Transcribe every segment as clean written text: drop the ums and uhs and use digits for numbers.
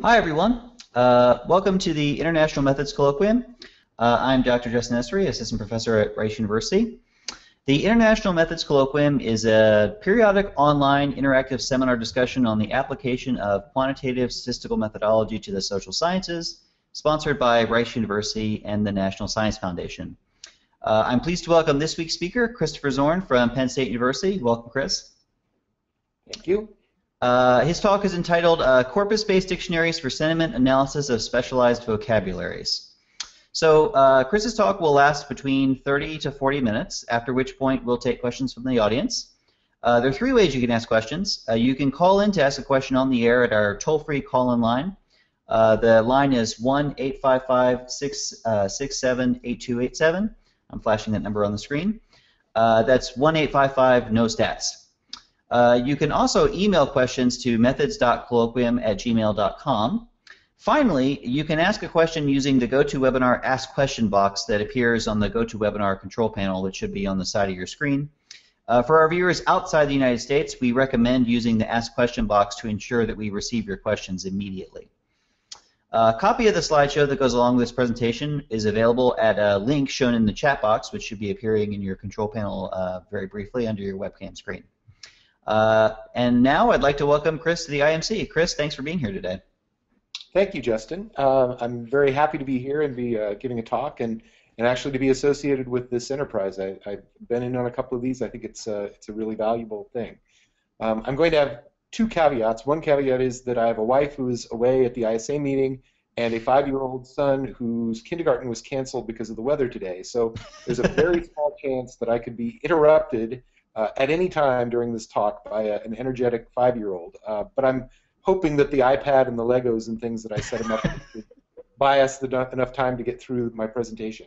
Hi, everyone. Welcome to the International Methods Colloquium. I'm Dr. Justin Essery, Assistant Professor at Rice University. The International Methods Colloquium is a periodic online interactive seminar discussion on the application of quantitative statistical methodology to the social sciences, sponsored by Rice University and the National Science Foundation. I'm pleased to welcome this week's speaker, Christopher Zorn from Penn State University. Welcome, Chris. Thank you. His talk is entitled Corpus-Based Dictionaries for Sentiment Analysis of Specialized Vocabularies. So Chris's talk will last between 30 to 40 minutes, after which point we'll take questions from the audience. There are three ways you can ask questions. You can call in to ask a question on the air at our toll-free call-in line. The line is 1-855-667-8287. I'm flashing that number on the screen. That's 1-855-NO-STATS. You can also email questions to methods.colloquium@gmail.com. Finally, you can ask a question using the GoToWebinar Ask Question box that appears on the GoToWebinar control panel, which should be on the side of your screen. For our viewers outside the United States, we recommend using the Ask Question box to ensure that we receive your questions immediately. A copy of the slideshow that goes along with this presentation is available at a link shown in the chat box, which should be appearing in your control panel very briefly under your webcam screen. And now I'd like to welcome Chris to the IMC. Chris, thanks for being here today. Thank you, Justin. I'm very happy to be here and be giving a talk and actually to be associated with this enterprise. I've been in on a couple of these. I think it's a really valuable thing. I'm going to have two caveats. One caveat is that I have a wife who is away at the ISA meeting and a 5-year-old son whose kindergarten was canceled because of the weather today. So there's a very small chance that I could be interrupted at any time during this talk by an energetic 5-year-old. But I'm hoping that the iPad and the Legos and things that I set him up with buy us enough time to get through my presentation.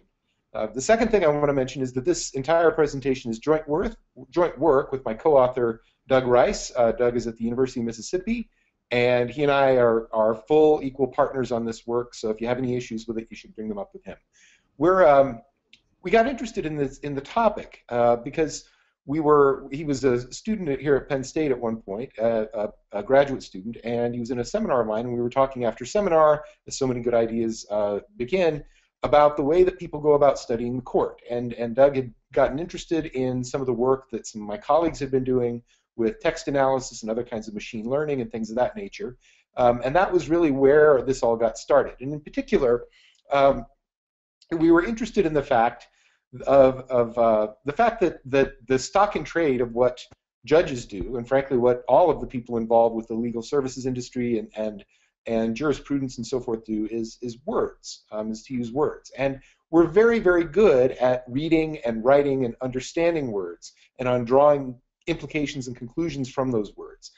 The second thing I want to mention is that this entire presentation is joint work with my co-author, Doug Rice. Doug is at the University of Mississippi, and he and I are full equal partners on this work, so if you have any issues with it, you should bring them up with him. We got interested in the topic because he was a student here at Penn State at one point, a graduate student, and he was in a seminar of mine, and we were talking after seminar, as so many good ideas begin, about the way that people go about studying the court. And Doug had gotten interested in some of the work that some of my colleagues had been doing with text analysis and other kinds of machine learning and things of that nature. And that was really where this all got started. And in particular, we were interested in the fact that the stock and trade of what judges do, and frankly what all of the people involved with the legal services industry and jurisprudence and so forth do, is words, is to use words. And we're very, very good at reading and writing and understanding words and on drawing implications and conclusions from those words.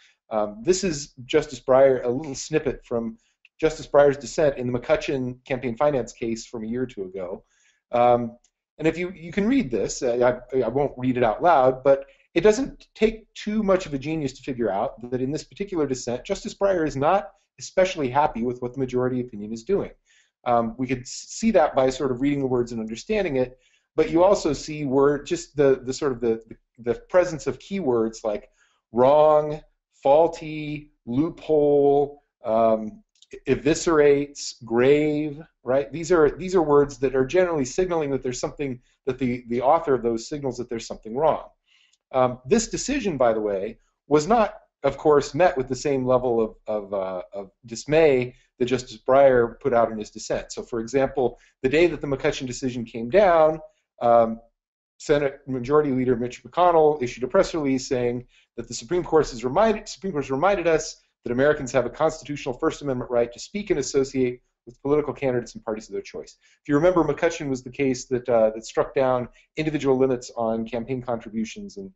This is Justice Breyer, a little snippet from Justice Breyer's dissent in the McCutcheon campaign finance case from a year or two ago. And if you can read this, I won't read it out loud, but it doesn't take too much of a genius to figure out that in this particular dissent, Justice Breyer is not especially happy with what the majority opinion is doing. We could see that by sort of reading the words and understanding it, but you also see just the presence of keywords like wrong, faulty, loophole, eviscerates, grave, right? These are words that are generally signaling that there's something, that the author of those signals that there's something wrong. This decision, by the way, was not, of course, met with the same level of dismay that Justice Breyer put out in his dissent. So, for example, the day that the McCutcheon decision came down, Senate Majority Leader Mitch McConnell issued a press release saying that the Supreme Court has reminded us that Americans have a constitutional First Amendment right to speak and associate with political candidates and parties of their choice. If you remember, McCutcheon was the case that struck down individual limits on campaign contributions, and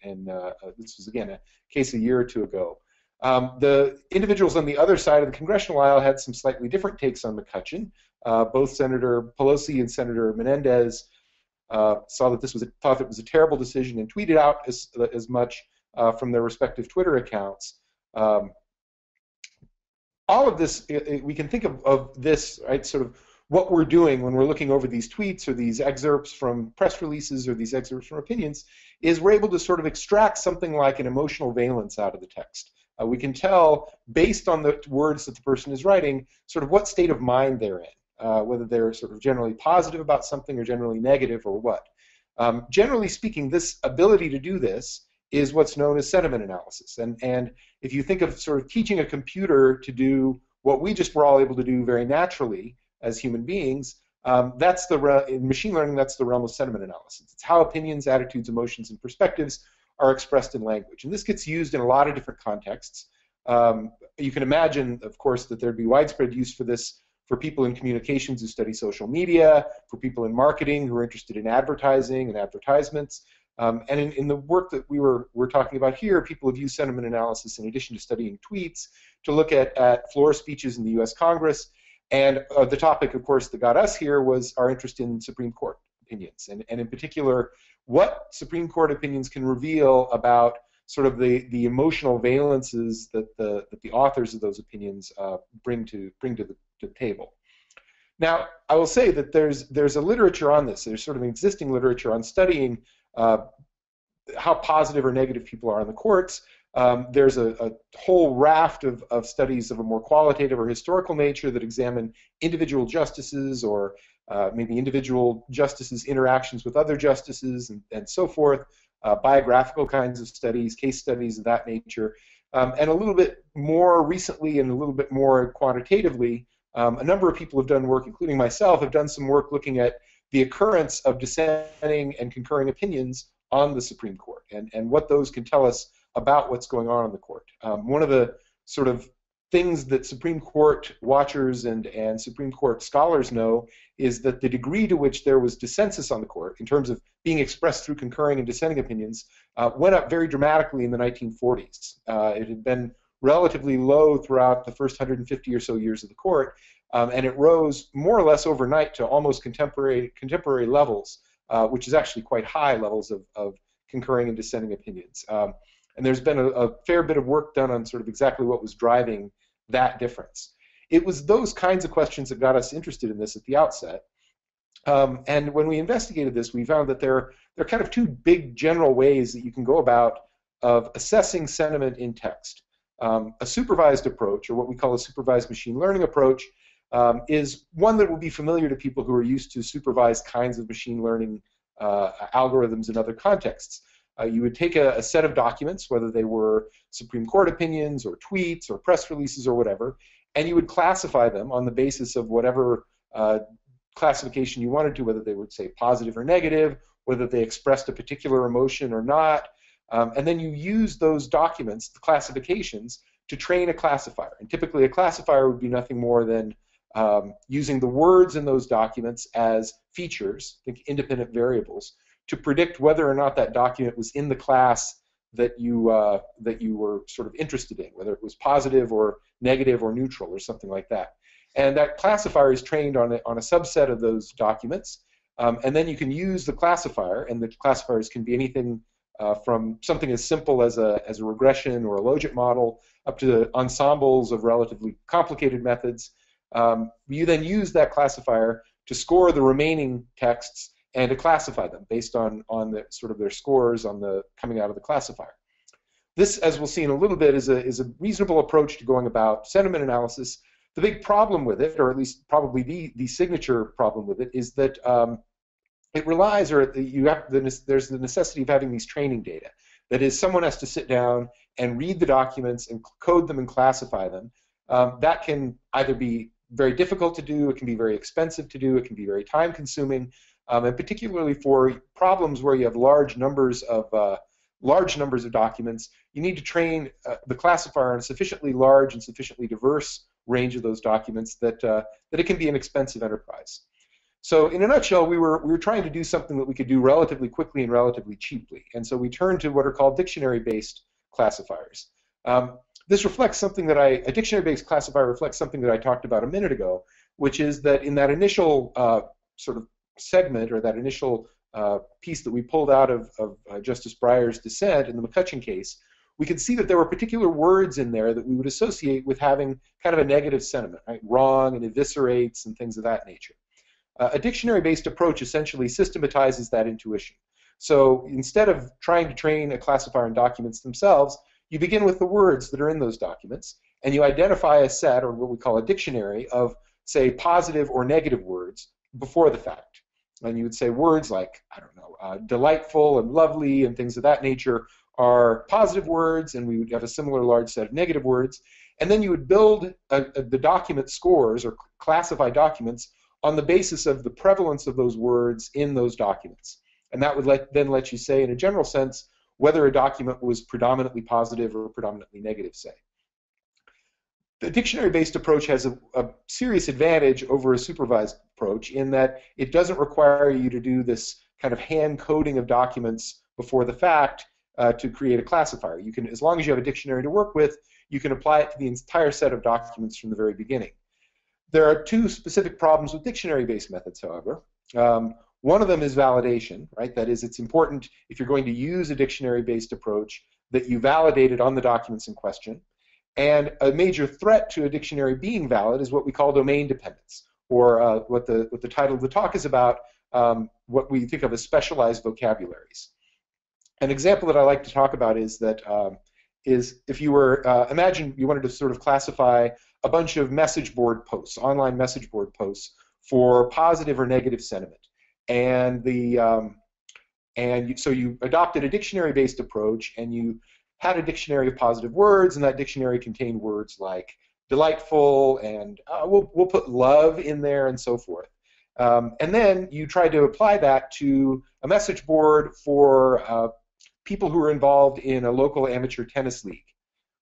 this was, again, a case a year or two ago. The individuals on the other side of the congressional aisle had some slightly different takes on McCutcheon. Both Senator Pelosi and Senator Menendez saw that thought it was a terrible decision and tweeted out as much from their respective Twitter accounts. All of this, we can think of this, right, sort of what we're doing when we're looking over these tweets or these excerpts from press releases or these excerpts from opinions, is we're able to sort of extract something like an emotional valence out of the text. We can tell, based on the words that the person is writing, sort of what state of mind they're in, whether they're sort of generally positive about something or generally negative or what. Generally speaking, this ability to do this is what's known as sentiment analysis. And if you think of sort of teaching a computer to do what we just were all able to do very naturally as human beings, in machine learning, that's the realm of sentiment analysis. It's how opinions, attitudes, emotions, and perspectives are expressed in language. And this gets used in a lot of different contexts. You can imagine, of course, that there'd be widespread use for this for people in communications who study social media, for people in marketing who are interested in advertising and advertisements. And in the work that we're talking about here, people have used sentiment analysis in addition to studying tweets to look at floor speeches in the US Congress. And the topic, of course, that got us here was our interest in Supreme Court opinions, and in particular, what Supreme Court opinions can reveal about sort of the emotional valences that the authors of those opinions bring to the table. Now, I will say that there's a literature on this. There's sort of an existing literature on studying how positive or negative people are in the courts. There's a whole raft of studies of a more qualitative or historical nature that examine individual justices or maybe individual justices' interactions with other justices and so forth, biographical kinds of studies, case studies of that nature. And a little bit more recently and a little bit more quantitatively, a number of people have done work, including myself, have done some work looking at the occurrence of dissenting and concurring opinions on the Supreme Court and what those can tell us about what's going on in the court. One of the sort of things that Supreme Court watchers and Supreme Court scholars know is that the degree to which there was dissensus on the court, in terms of being expressed through concurring and dissenting opinions, went up very dramatically in the 1940s. It had been relatively low throughout the first 150 or so years of the court, and it rose more or less overnight to almost contemporary levels, which is actually quite high levels of concurring and dissenting opinions. And there's been a fair bit of work done on sort of exactly what was driving that difference. It was those kinds of questions that got us interested in this at the outset. And when we investigated this, we found that there are kind of two big general ways that you can go about of assessing sentiment in text. A supervised approach, or what we call a supervised machine learning approach, is one that will be familiar to people who are used to supervised kinds of machine learning algorithms in other contexts. You would take a set of documents, whether they were Supreme Court opinions or tweets or press releases or whatever, and you would classify them on the basis of whatever classification you wanted to, whether they would say positive or negative, whether they expressed a particular emotion or not, and then you use those documents, the classifications, to train a classifier. And typically a classifier would be nothing more than using the words in those documents as features, think independent variables, to predict whether or not that document was in the class that you were sort of interested in, whether it was positive or negative or neutral or something like that. And that classifier is trained on a subset of those documents, and then you can use the classifier, and the classifiers can be anything from something as simple as a regression or a logit model up to ensembles of relatively complicated methods. You then use that classifier to score the remaining texts and to classify them based on the sort of their scores on the coming out of the classifier. This, as we'll see in a little bit, is a reasonable approach to going about sentiment analysis. The big problem with it, or at least probably the signature problem with it, is that it relies, or there's the necessity of having these training data. That is, someone has to sit down and read the documents and code them and classify them. That can either be very difficult to do, it can be very expensive to do, it can be very time-consuming. And particularly for problems where you have large numbers of documents, you need to train the classifier on a sufficiently large and sufficiently diverse range of those documents that it can be an expensive enterprise. So in a nutshell, we were trying to do something that we could do relatively quickly and relatively cheaply, and so we turned to what are called dictionary-based classifiers. This reflects something that a dictionary-based classifier reflects something that I talked about a minute ago, which is that in that initial sort of segment, or that initial piece that we pulled out of Justice Breyer's dissent in the McCutcheon case, we could see that there were particular words in there that we would associate with having kind of a negative sentiment, right? Wrong and eviscerates and things of that nature. A dictionary-based approach essentially systematizes that intuition. So instead of trying to train a classifier in documents themselves, you begin with the words that are in those documents, and you identify a set, or what we call a dictionary, of, say, positive or negative words before the fact. And you would say words like, I don't know, delightful and lovely and things of that nature are positive words, and we would have a similar large set of negative words. And then you would build the document scores, or classify documents, on the basis of the prevalence of those words in those documents. And that would then let you say, in a general sense, whether a document was predominantly positive or predominantly negative, say. The dictionary-based approach has a serious advantage over a supervised approach in that it doesn't require you to do this kind of hand coding of documents before the fact to create a classifier. You can, as long as you have a dictionary to work with, you can apply it to the entire set of documents from the very beginning. There are two specific problems with dictionary-based methods, however. One of them is validation, right? That is, it's important, if you're going to use a dictionary-based approach, that you validate it on the documents in question. And a major threat to a dictionary being valid is what we call domain dependence, or what the title of the talk is about, what we think of as specialized vocabularies. An example that I like to talk about is that if you were, imagine you wanted to sort of classify a bunch of message board posts, online message board posts, for positive or negative sentiment. And so you adopted a dictionary-based approach, and you had a dictionary of positive words, and that dictionary contained words like delightful, and we'll put love in there, and so forth. And then you tried to apply that to a message board for people who are involved in a local amateur tennis league.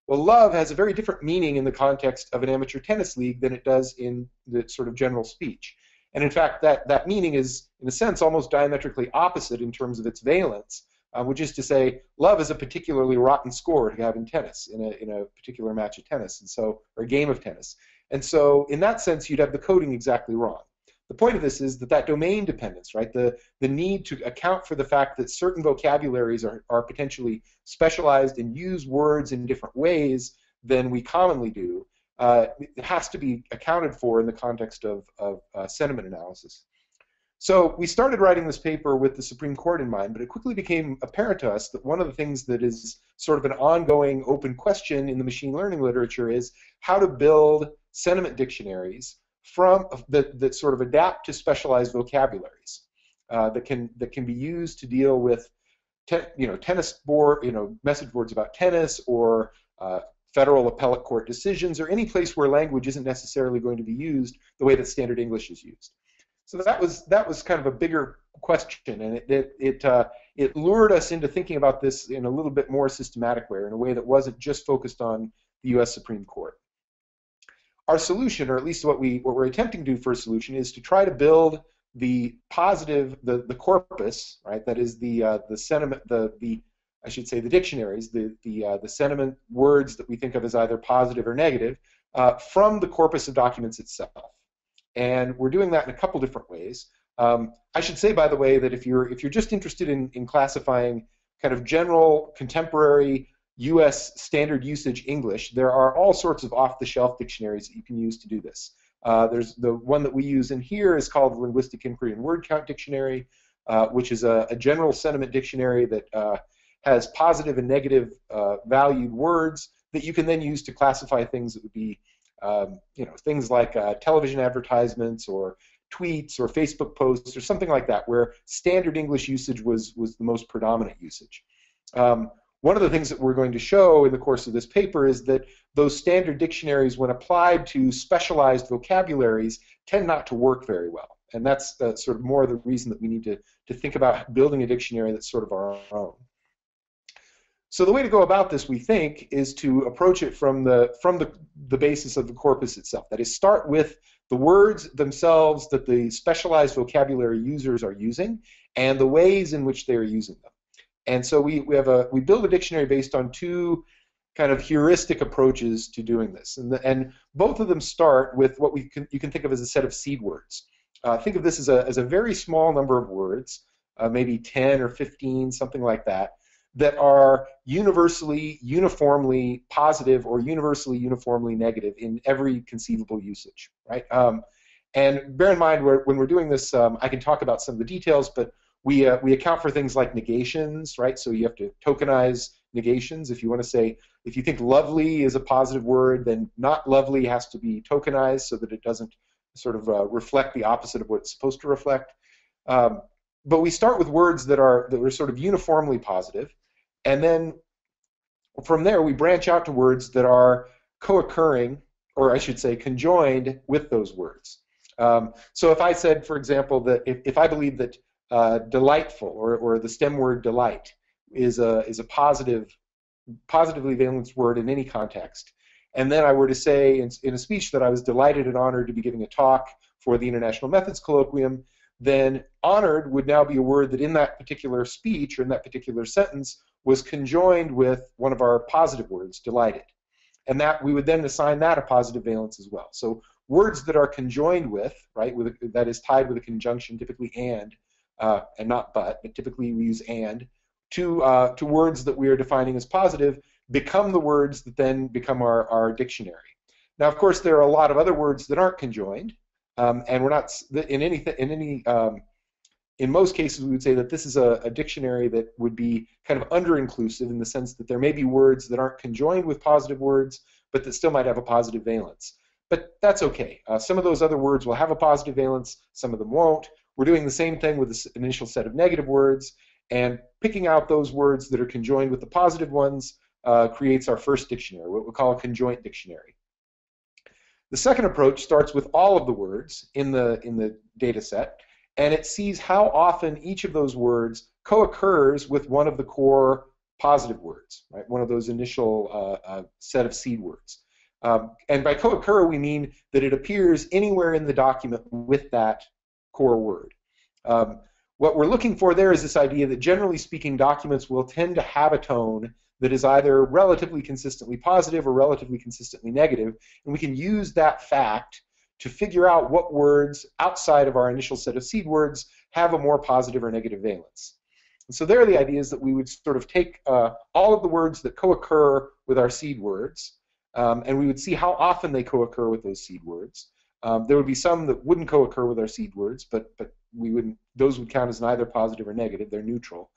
Well, love has a very different meaning in the context of an amateur tennis league than it does in the sort of general speech. And in fact, that meaning is, in a sense, almost diametrically opposite in terms of its valence, which is to say, love is a particularly rotten score to have in tennis, in a particular match of tennis, and so, or a game of tennis. And so, in that sense, you'd have the coding exactly wrong. The point of this is that domain dependence, right, the need to account for the fact that certain vocabularies are potentially specialized and use words in different ways than we commonly do, it has to be accounted for in the context of sentiment analysis. So we started writing this paper with the Supreme Court in mind, but it quickly became apparent to us that one of the things that is sort of an ongoing open question in the machine learning literature is how to build sentiment dictionaries that sort of adapt to specialized vocabularies that can be used to deal with tennis board, message boards about tennis, or federal appellate court decisions, or any place where language isn't necessarily going to be used the way that standard English is used. So that was kind of a bigger question, and it lured us into thinking about this in a little bit more systematic way, in a way that wasn't just focused on the U.S. Supreme Court. Our solution, or at least what we're attempting to do for a solution, is to try to build the positive, the corpus, right? That is the sentiment, I should say the dictionaries, the sentiment words that we think of as either positive or negative, from the corpus of documents itself. And we're doing that in a couple different ways. I should say, by the way, that if you're just interested in classifying kind of general contemporary U.S. standard usage English, there are all sorts of off-the-shelf dictionaries that you can use to do this. There's the one that we use in here is called the Linguistic Inquiry and Word Count Dictionary, which is a general sentiment dictionary that has positive and negative valued words that you can then use to classify things that would be, things like television advertisements or tweets or Facebook posts or something like that, where standard English usage was the most predominant usage. One of the things that we're going to show in the course of this paper is that those standard dictionaries, when applied to specialized vocabularies, tend not to work very well. And that's sort of more the reason that we need to think about building a dictionary that's sort of our own. So the way to go about this, we think, is to approach it from the basis of the corpus itself. That is, start with the words themselves that the specialized vocabulary users are using and the ways in which they are using them. And so we build a dictionary based on two kind of heuristic approaches to doing this, and both of them start with what you can think of as a set of seed words. Think of this as a very small number of words, maybe 10 or 15, something like that, that are universally, uniformly positive or universally, uniformly negative in every conceivable usage, right? And bear in mind, when we're doing this, I can talk about some of the details, but we account for things like negations, right? So you have to tokenize negations. If you want to say, if you think lovely is a positive word, then not lovely has to be tokenized so that it doesn't sort of reflect the opposite of what it's supposed to reflect. But we start with words that are sort of uniformly positive, and then from there we branch out to words that are co-occurring, or I should say conjoined with those words. So if I said, for example, that if I believe that delightful, or the stem word delight, is a positively valenced word in any context, and then I were to say in a speech that I was delighted and honored to be giving a talk for the International Methods Colloquium, then honored would now be a word that in that particular speech or in that particular sentence was conjoined with one of our positive words, delighted. And that we would then assign that a positive valence as well. So words that are conjoined with, right, that is tied with a conjunction, typically and not but typically we use and, to words that we are defining as positive, become the words that then become our dictionary. Now, of course, there are a lot of other words that aren't conjoined, and we're not in most cases we would say that this is a dictionary that would be kind of under-inclusive in the sense that there may be words that aren't conjoined with positive words, but that still might have a positive valence. But that's okay. Some of those other words will have a positive valence, some of them won't. We're doing the same thing with this initial set of negative words, and picking out those words that are conjoined with the positive ones creates our first dictionary, what we call a conjoint dictionary. The second approach starts with all of the words in the data set, and it sees how often each of those words co-occurs with one of the core positive words, right? One of those initial set of seed words. And by co-occur, we mean that it appears anywhere in the document with that core word. What we're looking for there is this idea that, generally speaking, documents will tend to have a tone that is either relatively consistently positive or relatively consistently negative, and we can use that fact to figure out what words outside of our initial set of seed words have a more positive or negative valence. And so there the idea is that we would sort of take all of the words that co-occur with our seed words, and we would see how often they co-occur with those seed words. There would be some that wouldn't co-occur with our seed words, but those would count as neither positive or negative. They're neutral.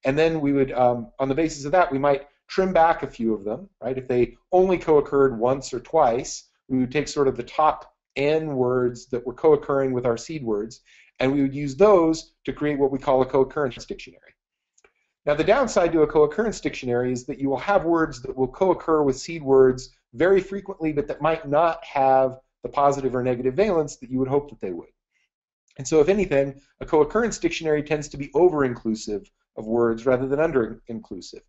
And then we would, on the basis of that, we might trim back a few of them, right? If they only co-occurred once or twice, we would take sort of the top N words that were co-occurring with our seed words, and we would use those to create what we call a co-occurrence dictionary. Now, the downside to a co-occurrence dictionary is that you will have words that will co-occur with seed words very frequently, but that might not have the positive or negative valence that you would hope that they would. And so, if anything, a co-occurrence dictionary tends to be over-inclusive of words rather than under-inclusive.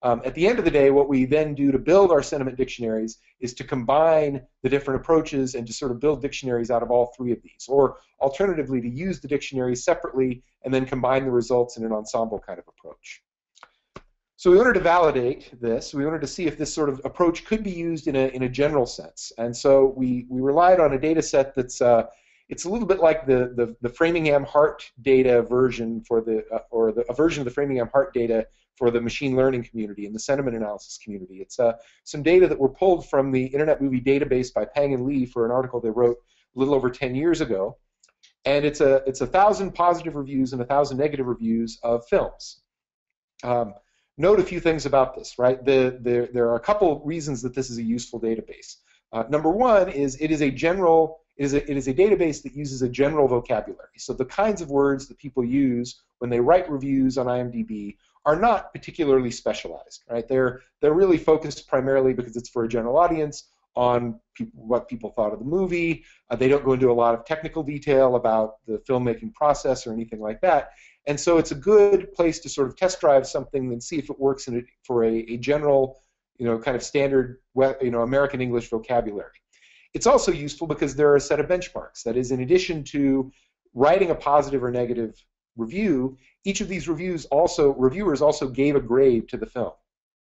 At the end of the day, what we then do to build our sentiment dictionaries is to combine the different approaches and to sort of build dictionaries out of all three of these, or alternatively, to use the dictionaries separately and then combine the results in an ensemble kind of approach. So we wanted to validate this. We wanted to see if this sort of approach could be used in a general sense. And so we relied on a data set that's it's a little bit like the Framingham-Hart data version for a version of the Framingham-Hart data for the machine learning community and the sentiment analysis community. It's some data that were pulled from the Internet Movie Database by Pang and Lee for an article they wrote a little over 10 years ago. And it's 1,000 positive reviews and 1,000 negative reviews of films. Note a few things about this, right? There are a couple reasons that this is a useful database. Number one is it is a database that uses a general vocabulary. So the kinds of words that people use when they write reviews on IMDb are not particularly specialized, right? They're really focused primarily, because it's for a general audience, on what people thought of the movie. They don't go into a lot of technical detail about the filmmaking process or anything like that. And so it's a good place to sort of test drive something and see if it works for a general, kind of standard, American English vocabulary. It's also useful because there are a set of benchmarks. That is, in addition to writing a positive or negative review, each of these reviewers also gave a grade to the film.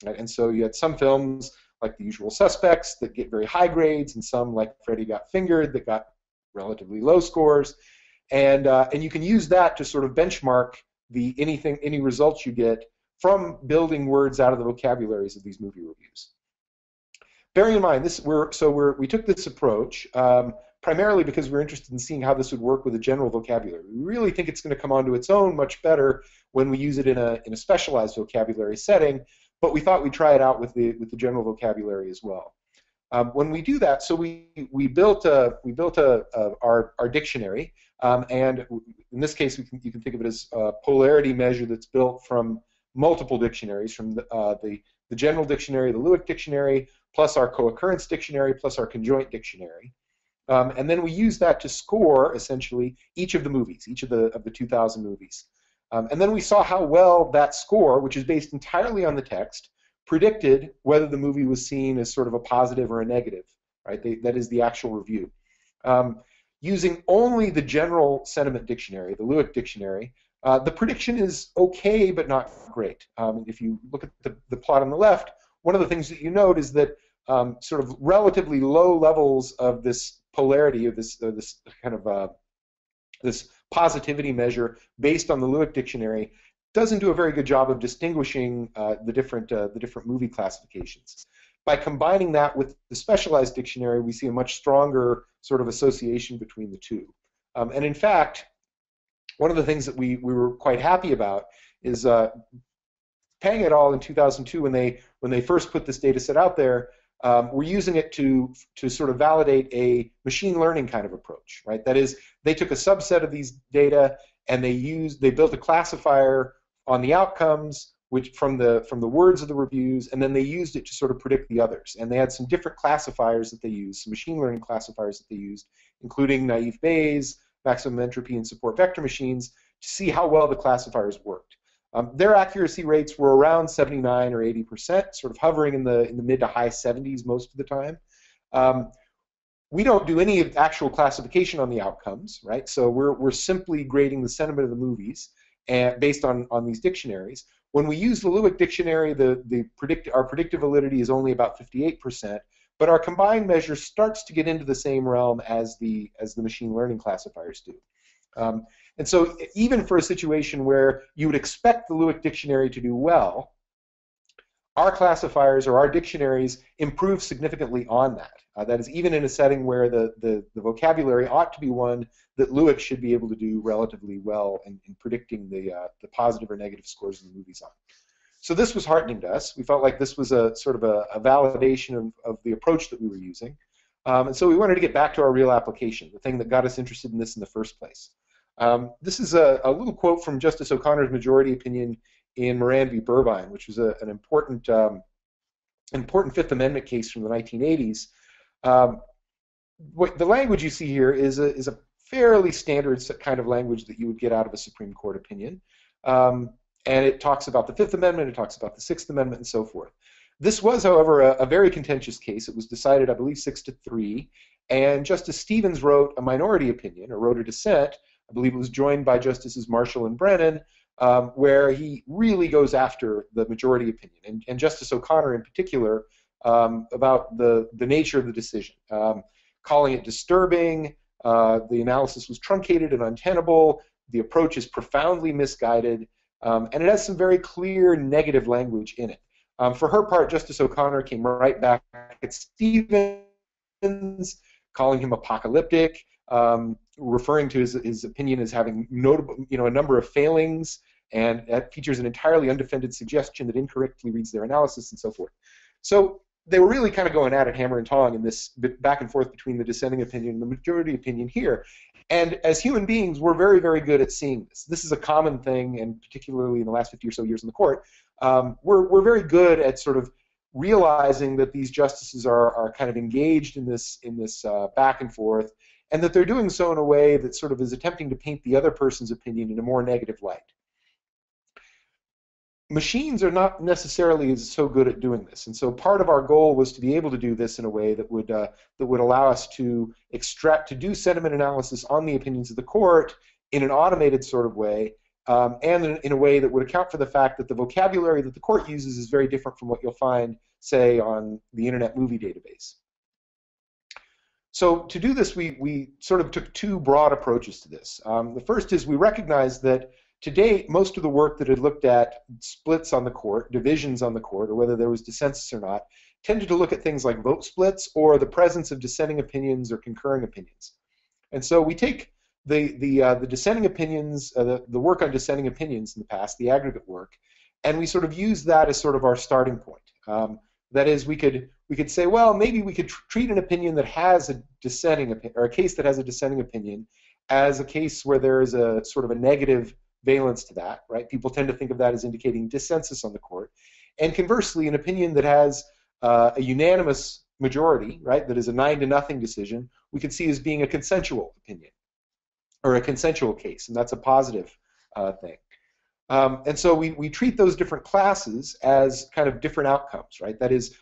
Right? And so you had some films like The Usual Suspects that get very high grades, and some like Freddy Got Fingered that got relatively low scores. And you can use that to sort of benchmark any results you get from building words out of the vocabularies of these movie reviews. Bearing in mind, we took this approach primarily because we're interested in seeing how this would work with a general vocabulary. We really think it's going to come onto its own much better when we use it in a specialized vocabulary setting. but we thought we'd try it out with the general vocabulary as well. When we do that, so we built our dictionary, and in this case you can think of it as a polarity measure that's built from multiple dictionaries, from the general dictionary, the Lewick dictionary, plus our co-occurrence dictionary, plus our conjoint dictionary. And then we use that to score, essentially, each of the movies, each of the 2,000 movies. And then we saw how well that score, which is based entirely on the text, predicted whether the movie was seen as sort of a positive or a negative, right? That is the actual review. Using only the general sentiment dictionary, the Lewick dictionary, the prediction is okay, but not great. If you look at the plot on the left, one of the things that you note is that sort of relatively low levels of this polarity, of this kind of this positivity measure based on the Lewick dictionary, doesn't do a very good job of distinguishing the different movie classifications. By combining that with the specialized dictionary, we see a much stronger sort of association between the two. And in fact, one of the things that we were quite happy about is Pang et al. In 2002, when they first put this data set out there, we're using it to sort of validate a machine learning kind of approach, right? That is, they took a subset of these data and they built a classifier on the outcomes, which from the words of the reviews, and then they used it to sort of predict the others. And they had some different classifiers that they used, some machine learning classifiers that they used, including naive Bayes, maximum entropy, and support vector machines, to see how well the classifiers worked. Their accuracy rates were around 79 or 80%, sort of hovering in the mid to high 70s most of the time. We don't do any actual classification on the outcomes, right? So we're simply grading the sentiment of the movies based on these dictionaries. When we use the Lewick dictionary, our predictive validity is only about 58%, but our combined measure starts to get into the same realm as the machine learning classifiers do. And so even for a situation where you would expect the Lewick dictionary to do well, our classifiers or our dictionaries improve significantly on that. That is, even in a setting where the vocabulary ought to be one that Lewick should be able to do relatively well in predicting the positive or negative scores of the movies on. So this was heartening to us. We felt like this was a sort of a validation of the approach that we were using. And so we wanted to get back to our real application, the thing that got us interested in this in the first place. This is a little quote from Justice O'Connor's majority opinion in Moran v. Burbine, which was an important Fifth Amendment case from the 1980s. The language you see here is a fairly standard kind of language that you would get out of a Supreme Court opinion. And it talks about the Fifth Amendment, it talks about the Sixth Amendment, and so forth. This was, however, a very contentious case. It was decided, I believe, 6-3, and Justice Stevens wrote a minority opinion, or wrote a dissent. I believe it was joined by Justices Marshall and Brennan, where he really goes after the majority opinion, and Justice O'Connor in particular, about the nature of the decision, calling it disturbing. The analysis was truncated and untenable. The approach is profoundly misguided, and it has some very clear negative language in it. For her part, Justice O'Connor came right back at Stevens, calling him apocalyptic, referring to his opinion as having notable, a number of failings, and that features an entirely undefended suggestion that incorrectly reads their analysis, and so forth. So they were really kind of going at it hammer and tong in this back and forth between the dissenting opinion and the majority opinion here. And as human beings, we're very, very good at seeing this. This is a common thing, and particularly in the last 50 or so years in the court, we're very good at sort of realizing that these justices are kind of engaged in this back and forth, and that they're doing so in a way that sort of is attempting to paint the other person's opinion in a more negative light. Machines are not necessarily so good at doing this, and so part of our goal was to be able to do this in a way that would allow us to do sentiment analysis on the opinions of the court in an automated sort of way, and in a way that would account for the fact that the vocabulary that the court uses is very different from what you'll find, say, on the Internet Movie Database. So to do this, we sort of took two broad approaches to this. The first is we recognized that to date, most of the work that had looked at splits on the court, divisions on the court, or whether there was dissensus or not, tended to look at things like vote splits or the presence of dissenting opinions or concurring opinions. And so we take the dissenting opinions, the work on dissenting opinions in the past, the aggregate work, and we sort of use that as sort of our starting point. That is, we could say, well, maybe we could treat an opinion that has a dissenting or a case that has a dissenting opinion as a case where there is a sort of a negative valence to that, right? People tend to think of that as indicating dissensus on the court. And conversely, an opinion that has a unanimous majority, right, that is a 9-0 decision, we could see as being a consensual opinion or a consensual case, and that's a positive thing. And so we treat those different classes as kind of different outcomes, right? That is,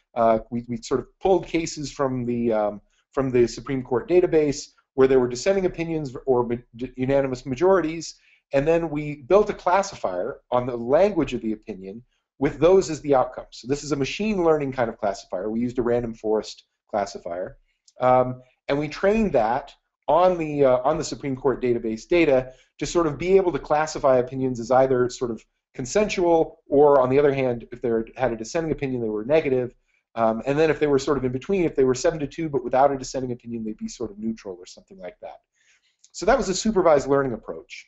we sort of pulled cases from the Supreme Court database where there were dissenting opinions or unanimous majorities, and then we built a classifier on the language of the opinion with those as the outcomes. So this is a machine learning kind of classifier. We used a random forest classifier, and we trained that on the Supreme Court database data to sort of be able to classify opinions as either sort of consensual, or on the other hand, if they had a dissenting opinion, they were negative. And then if they were sort of in between, if they were 7-2 but without a dissenting opinion, they'd be sort of neutral or something like that. So that was a supervised learning approach.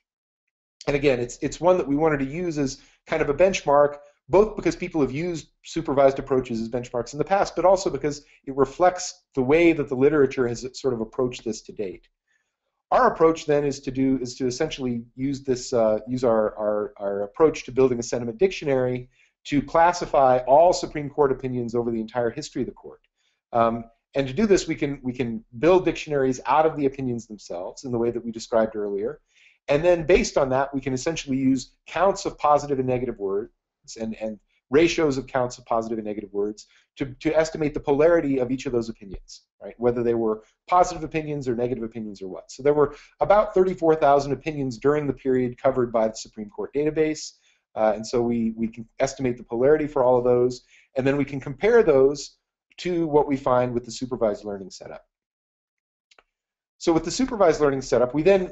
And again, it's one that we wanted to use as kind of a benchmark, both because people have used supervised approaches as benchmarks in the past, but also because it reflects the way that the literature has sort of approached this to date. Our approach then is to essentially use this our approach to building a sentiment dictionary to classify all Supreme Court opinions over the entire history of the court. And to do this, we can build dictionaries out of the opinions themselves in the way that we described earlier. And then based on that, we can essentially use counts of positive and negative words and ratios of counts of positive and negative words to estimate the polarity of each of those opinions, right? Whether they were positive opinions or negative opinions or what. So there were about 34,000 opinions during the period covered by the Supreme Court database. And so we can estimate the polarity for all of those, and then we can compare those to what we find with the supervised learning setup. So with the supervised learning setup, we had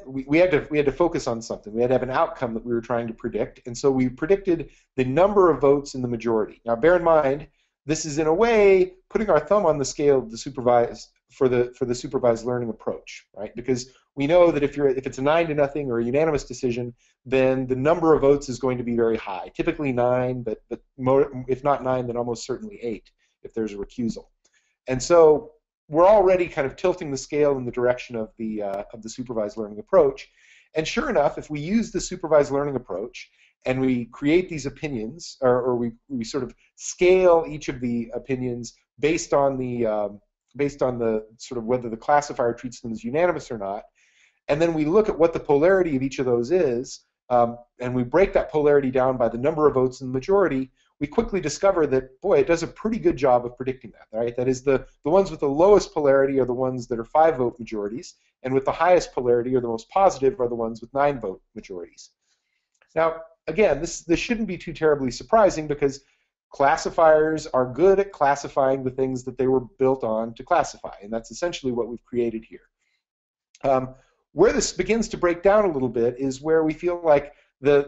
to focus on something. We had to have an outcome that we were trying to predict, and so we predicted the number of votes in the majority. Now, bear in mind, this is in a way putting our thumb on the scale of the supervised for the supervised learning approach, right? Because we know that if it's a 9-0 or a unanimous decision, then the number of votes is going to be very high. Typically 9, but if not 9, then almost certainly 8 if there's a recusal. And so we're already kind of tilting the scale in the direction of the supervised learning approach. And sure enough, if we use the supervised learning approach and we create these opinions, or we sort of scale each of the opinions based on the sort of whether the classifier treats them as unanimous or not, and then we look at what the polarity of each of those is, and we break that polarity down by the number of votes in the majority, we quickly discover that, boy, it does a pretty good job of predicting that, right? That is, the ones with the lowest polarity are the ones that are 5-vote majorities, and with the highest polarity, or the most positive, are the ones with 9-vote majorities. Now, again, this shouldn't be too terribly surprising, because classifiers are good at classifying the things that they were built on to classify, and that's essentially what we've created here. Where this begins to break down a little bit is where we feel like the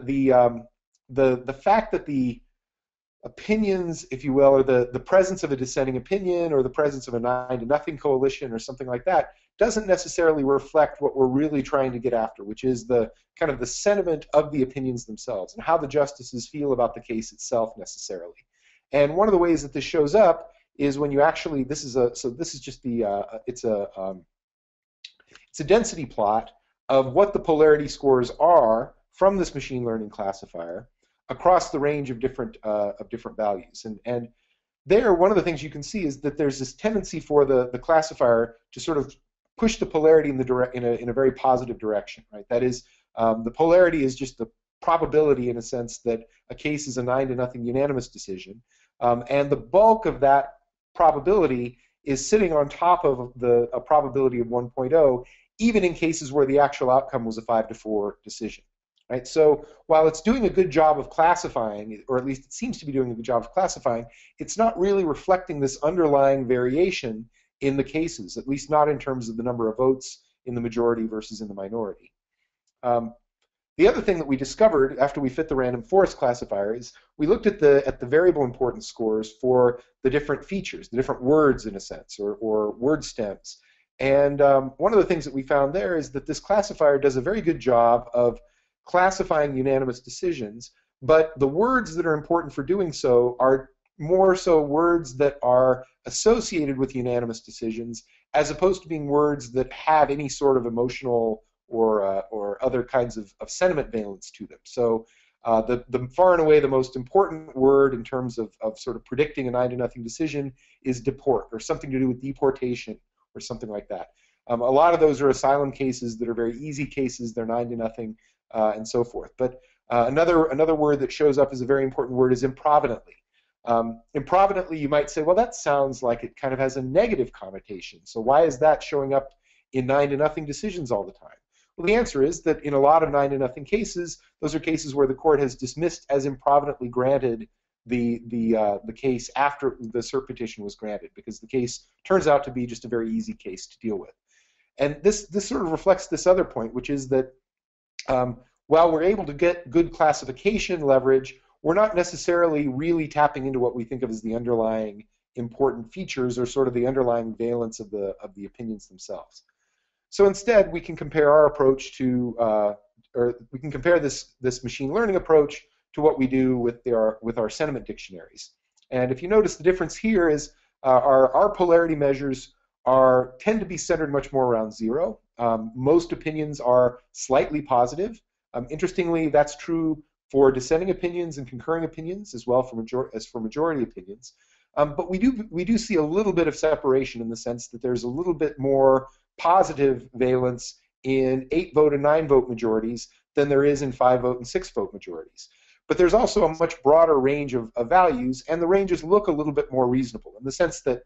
fact that the opinions, if you will, or the presence of a dissenting opinion or the presence of a 9-0 coalition or something like that doesn't necessarily reflect what we're really trying to get after, which is the kind of the sentiment of the opinions themselves and how the justices feel about the case itself necessarily. And one of the ways that this shows up is when you actually, it's a density plot of what the polarity scores are from this machine learning classifier across the range of different values. And there, one of the things you can see is that there's this tendency for the classifier to sort of push the polarity in a very positive direction, right? That is, the polarity is just the probability, in a sense, that a case is a 9-0 unanimous decision, and the bulk of that probability is sitting on top of a probability of 1.0, even in cases where the actual outcome was a 5-4 decision. Right? So while it's doing a good job of classifying, or at least it seems to be doing a good job of classifying, it's not really reflecting this underlying variation in the cases, at least not in terms of the number of votes in the majority versus in the minority. The other thing that we discovered after we fit the random forest classifier is we looked at the variable importance scores for the different features, the different words in a sense, or word stems. And one of the things that we found there is that this classifier does a very good job of classifying unanimous decisions, but the words that are important for doing so are more so words that are associated with unanimous decisions, as opposed to being words that have any sort of emotional or other kinds of sentiment valence to them. So the far and away the most important word in terms of sort of predicting a 9-0 decision is deport, or something to do with deportation, or something like that. A lot of those are asylum cases that are very easy cases. They're 9-0, and so forth. But another word that shows up as a very important word is improvidently. Improvidently, you might say, well, that sounds like it kind of has a negative connotation. So why is that showing up in 9-0 decisions all the time? Well, the answer is that in a lot of 9-0 cases, those are cases where the court has dismissed as improvidently granted the case after the cert petition was granted, because the case turns out to be just a very easy case to deal with. And this sort of reflects this other point, which is that while we're able to get good classification leverage, we're not necessarily really tapping into what we think of as the underlying important features, or sort of the underlying valence of the opinions themselves. So instead, we can compare our approach to, or we can compare this machine learning approach to what we do with our sentiment dictionaries. And if you notice, the difference here is our polarity measures tend to be centered much more around 0. Most opinions are slightly positive. Interestingly, that's true for dissenting opinions and concurring opinions, as well as for majority opinions. But we do see a little bit of separation, in the sense that there's a little bit more positive valence in 8-vote and 9-vote majorities than there is in 5-vote and 6-vote majorities. But there's also a much broader range of values, and the ranges look a little bit more reasonable, in the sense that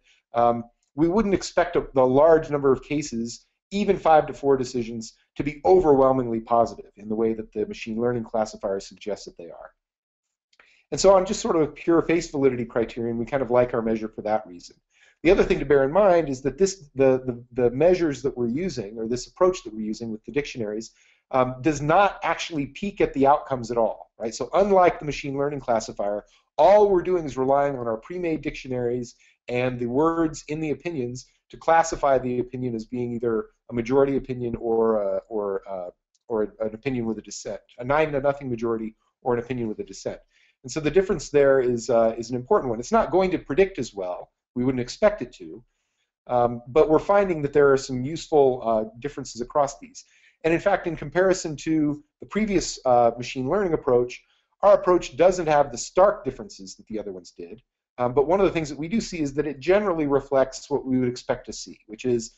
we wouldn't expect the large number of cases, even 5-4 decisions, to be overwhelmingly positive in the way that the machine learning classifier suggests that they are. And so on just sort of a pure face validity criterion, we kind of like our measure for that reason. The other thing to bear in mind is that the measures that we're using, or this approach that we're using with the dictionaries, does not actually peek at the outcomes at all, right? So unlike the machine learning classifier, all we're doing is relying on our pre-made dictionaries and the words in the opinions to classify the opinion as being either a majority opinion or an opinion with a dissent, a 9-0 majority or an opinion with a dissent. And so the difference there is an important one. It's not going to predict as well. We wouldn't expect it to. But we're finding that there are some useful differences across these. And in fact, in comparison to the previous machine learning approach, our approach doesn't have the stark differences that the other ones did. But one of the things that we do see is that it generally reflects what we would expect to see, which is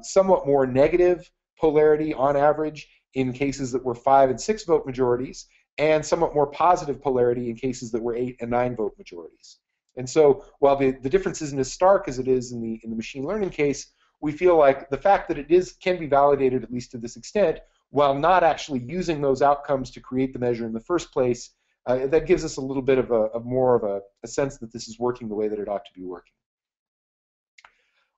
somewhat more negative polarity on average in cases that were 5- and 6-vote majorities, and somewhat more positive polarity in cases that were 8- and 9-vote majorities. And so while the difference isn't as stark as it is in the machine learning case, we feel like the fact that it can be validated, at least to this extent, while not actually using those outcomes to create the measure in the first place, that gives us a little bit of more of a sense that this is working the way that it ought to be working.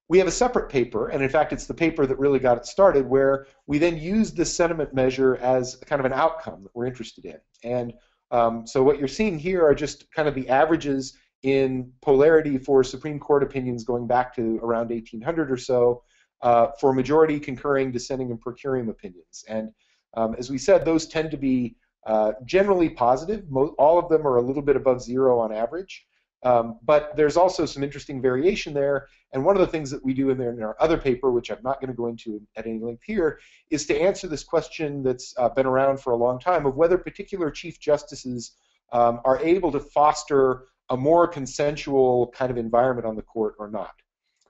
We have a separate paper, and in fact it's the paper that really got it started, where we then use this sentiment measure as kind of an outcome that we're interested in. And so what you're seeing here are just kind of the averages in polarity for Supreme Court opinions going back to around 1800 or so, for majority, concurring, dissenting, and per curiam opinions. And as we said, those tend to be generally positive. All of them are a little bit above 0 on average. But there's also some interesting variation there. And one of the things that we do in our other paper, which I'm not going to go into at any length here, is to answer this question that's been around for a long time of whether particular Chief Justices are able to foster a more consensual kind of environment on the court or not.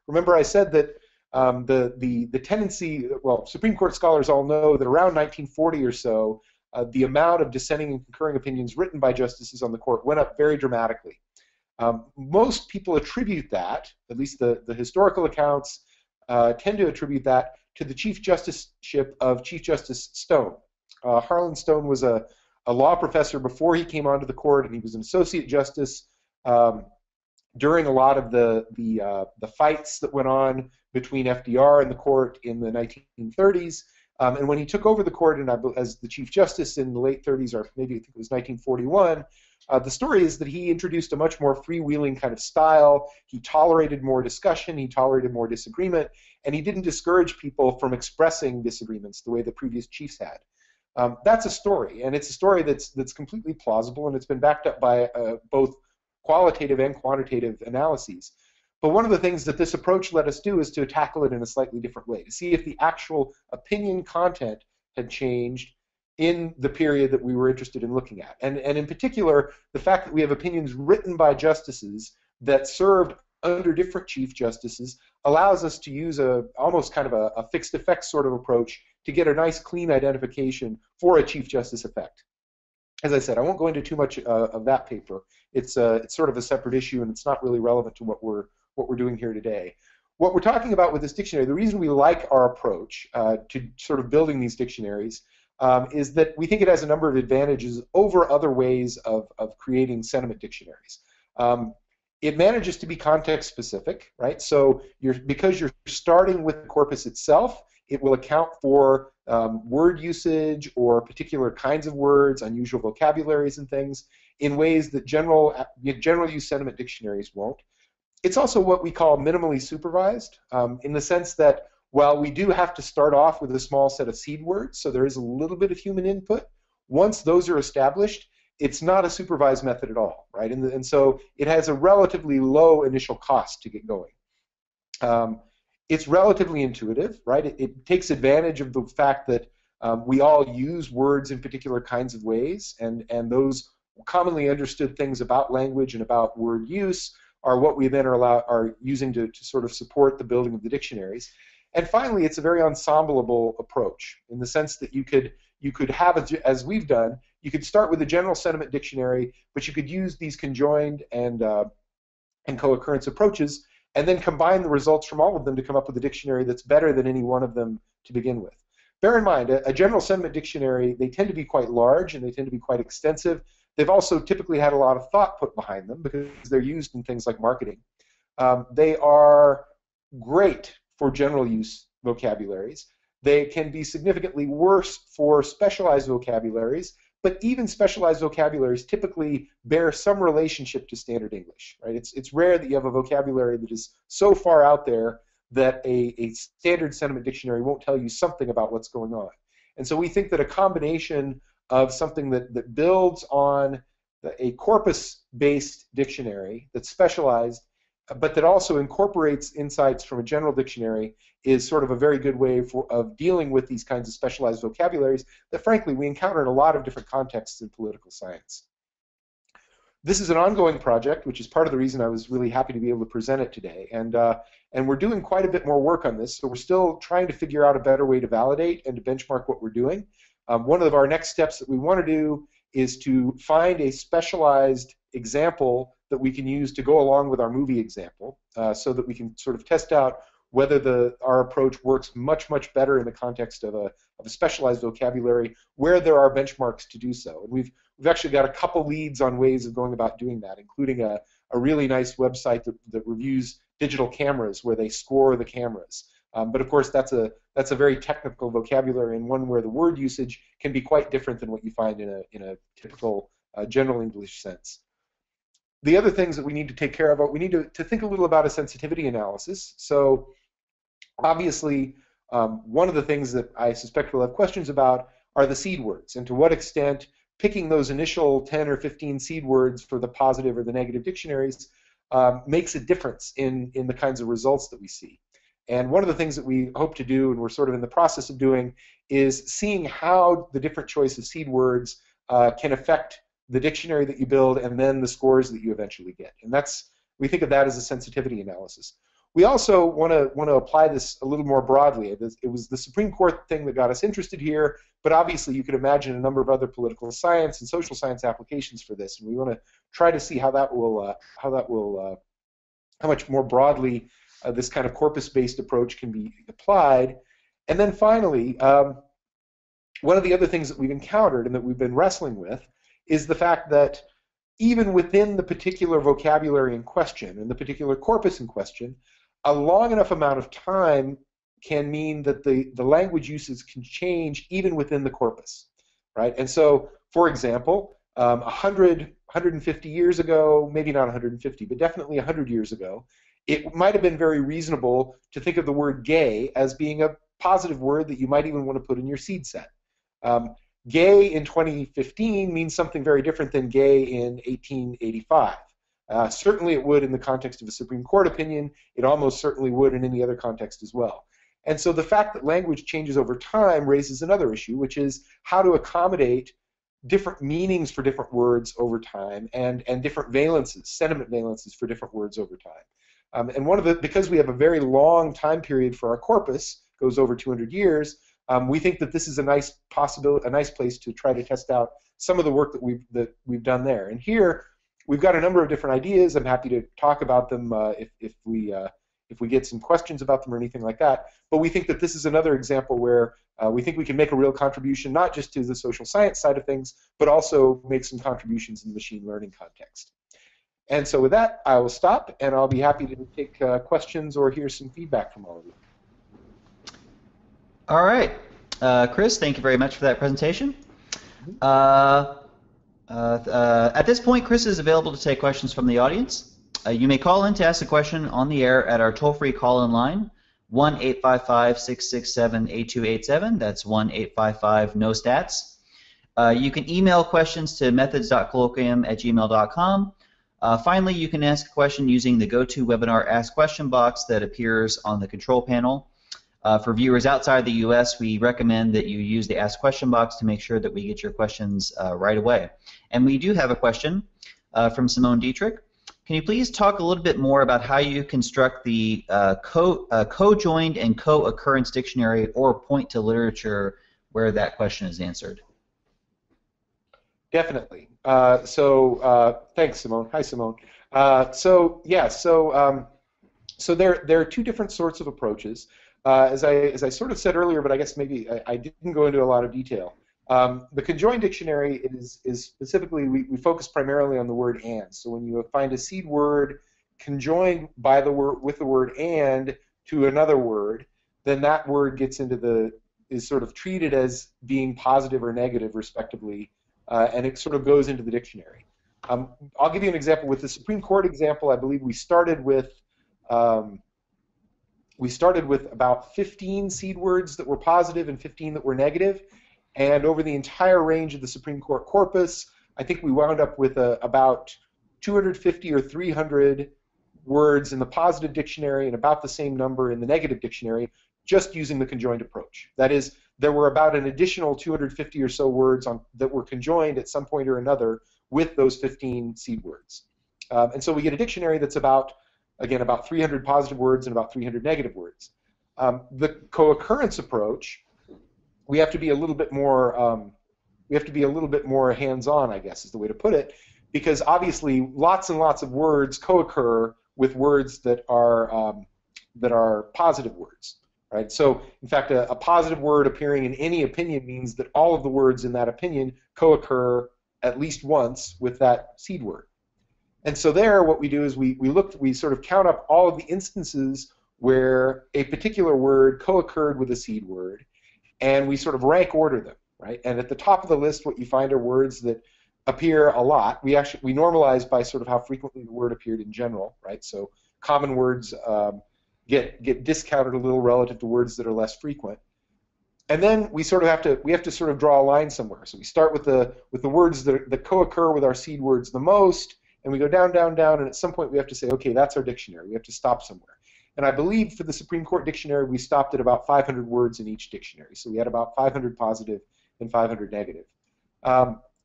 Remember, I said that the tendency, well, Supreme Court scholars all know that around 1940 or so, the amount of dissenting and concurring opinions written by justices on the court went up very dramatically. Most people attribute that, at least the historical accounts tend to attribute that to the Chief Justiceship of Chief Justice Stone. Harlan Stone was a law professor before he came onto the court, and he was an associate justice during a lot of the fights that went on between FDR and the court in the 1930s. And when he took over the court as the Chief Justice in the late 30s, or maybe I think it was 1941, the story is that he introduced a much more freewheeling kind of style. He tolerated more discussion, he tolerated more disagreement, and he didn't discourage people from expressing disagreements the way the previous chiefs had. That's a story, and it's a story that's completely plausible, and it's been backed up by both qualitative and quantitative analyses. But one of the things that this approach let us do is to tackle it in a slightly different way, to see if the actual opinion content had changed in the period that we were interested in looking at. And in particular, the fact that we have opinions written by justices that served under different chief justices allows us to use almost kind of a fixed effects sort of approach to get a nice clean identification for a chief justice effect. As I said, I won't go into too much of that paper. It's sort of a separate issue, and it's not really relevant to what we're doing here today. What we're talking about with this dictionary, the reason we like our approach to sort of building these dictionaries is that we think it has a number of advantages over other ways of creating sentiment dictionaries. It manages to be context specific, right? So because you're starting with the corpus itself, it will account for word usage or particular kinds of words, unusual vocabularies and things in ways that general use sentiment dictionaries won't. It's also what we call minimally supervised in the sense that while we do have to start off with a small set of seed words, so there is a little bit of human input, once those are established, it's not a supervised method at all, right? And so it has a relatively low initial cost to get going. It's relatively intuitive, right? It takes advantage of the fact that we all use words in particular kinds of ways, and those commonly understood things about language and about word use are what we then are using to sort of support the building of the dictionaries. And finally, it's a very ensembleable approach in the sense that you could have, as we've done, you could start with a general sentiment dictionary, but you could use these conjoined and co-occurrence approaches and then combine the results from all of them to come up with a dictionary that's better than any one of them to begin with. Bear in mind, a general sentiment dictionary, they tend to be quite large and they tend to be quite extensive. They've also typically had a lot of thought put behind them because they're used in things like marketing. They are great for general use vocabularies. They can be significantly worse for specialized vocabularies, but even specialized vocabularies typically bear some relationship to standard English, right? It's rare that you have a vocabulary that is so far out there that a standard sentiment dictionary won't tell you something about what's going on. And so we think that a combination of something that builds on a corpus-based dictionary that's specialized, but that also incorporates insights from a general dictionary is sort of a very good way of dealing with these kinds of specialized vocabularies that, frankly, we encounter in a lot of different contexts in political science. This is an ongoing project, which is part of the reason I was really happy to be able to present it today. And we're doing quite a bit more work on this, so we're still trying to figure out a better way to validate and to benchmark what we're doing. One of our next steps that we want to do is to find a specialized example that we can use to go along with our movie example so that we can sort of test out whether our approach works much, much better in the context of a specialized vocabulary where there are benchmarks to do so. And we've actually got a couple leads on ways of going about doing that, including a really nice website that reviews digital cameras where they score the cameras. But of course, that's a very technical vocabulary and one where the word usage can be quite different than what you find in a typical general English sense. The other things that we need to take care of, we need to think a little about a sensitivity analysis. So obviously, one of the things that I suspect we'll have questions about are the seed words, and to what extent picking those initial 10 or 15 seed words for the positive or the negative dictionaries makes a difference in the kinds of results that we see. And one of the things that we hope to do, and we're sort of in the process of doing, is seeing how the different choice of seed words can affect the dictionary that you build and then the scores that you eventually get. And we think of that as a sensitivity analysis. We also want to apply this a little more broadly. It was the Supreme Court thing that got us interested here, but obviously you could imagine a number of other political science and social science applications for this, and we want to try to see how much more broadly this kind of corpus-based approach can be applied. And then finally, one of the other things that we've encountered and that we've been wrestling with is the fact that even within the particular vocabulary in question and the particular corpus in question, a long enough amount of time can mean that the language uses can change even within the corpus, right? And so, for example, 150 years ago, maybe not 150, but definitely 100 years ago, it might have been very reasonable to think of the word gay as being a positive word that you might even want to put in your seed set. gay in 2015 means something very different than gay in 1885. Certainly it would in the context of a Supreme Court opinion. It almost certainly would in any other context as well. And so the fact that language changes over time raises another issue, which is how to accommodate different meanings for different words over time and different valences, sentiment valences for different words over time. And because we have a very long time period for our corpus, goes over 200 years, we think that this is a nice possibility, a nice place to try to test out some of the work that we've done there. And here we've got a number of different ideas. I'm happy to talk about them if we get some questions about them or anything like that. But we think that this is another example where we think we can make a real contribution, not just to the social science side of things, but also make some contributions in the machine learning context. And so with that, I will stop, and I'll be happy to take questions or hear some feedback from all of you. All right. Chris, thank you very much for that presentation. At this point, Chris is available to take questions from the audience. You may call in to ask a question on the air at our toll-free call-in line, 1-855-667-8287. That's 1-855-NO-STATS. You can email questions to methods.colloquium@gmail.com. Finally, you can ask a question using the GoToWebinar Ask Question box that appears on the control panel. For viewers outside the U.S., we recommend that you use the Ask Question box to make sure that we get your questions right away. And we do have a question from Simone Dietrich. Can you please talk a little bit more about how you construct the co-joined and co-occurrence dictionary or point to literature where that question is answered? Definitely. Thanks, Simone. Hi, Simone. So there are two different sorts of approaches. As I sort of said earlier, but I guess maybe I didn't go into a lot of detail. The conjoined dictionary is specifically, we focus primarily on the word and. So when you find a seed word conjoined by with the word and to another word, then that word gets into is sort of treated as being positive or negative, respectively, and it sort of goes into the dictionary. I'll give you an example. With the Supreme Court example, I believe we started with about 15 seed words that were positive and 15 that were negative. And over the entire range of the Supreme Court corpus, I think we wound up with about 250 or 300 words in the positive dictionary and about the same number in the negative dictionary, just using the conjoined approach. That is, there were about an additional 250 or so words that were conjoined at some point or another with those 15 seed words. And so we get a dictionary that's about 300 positive words and about 300 negative words. The co-occurrence approach, we have to be a little bit more hands-on, I guess is the way to put it, because obviously lots and lots of words co-occur with words that are positive words, right? So in fact, a positive word appearing in any opinion means that all of the words in that opinion co-occur at least once with that seed word. And so there, what we do is we sort of count up all of the instances where a particular word co-occurred with a seed word, and we sort of rank order them, right? And at the top of the list, what you find are words that appear a lot. We normalize by sort of how frequently the word appeared in general, right? So common words get discounted a little relative to words that are less frequent. And then we have to sort of draw a line somewhere. So we start with the words that co-occur with our seed words the most. And we go down, down, down, and at some point we have to say, okay, that's our dictionary. We have to stop somewhere. And I believe for the Supreme Court dictionary, we stopped at about 500 words in each dictionary. So we had about 500 positive and 500 negative.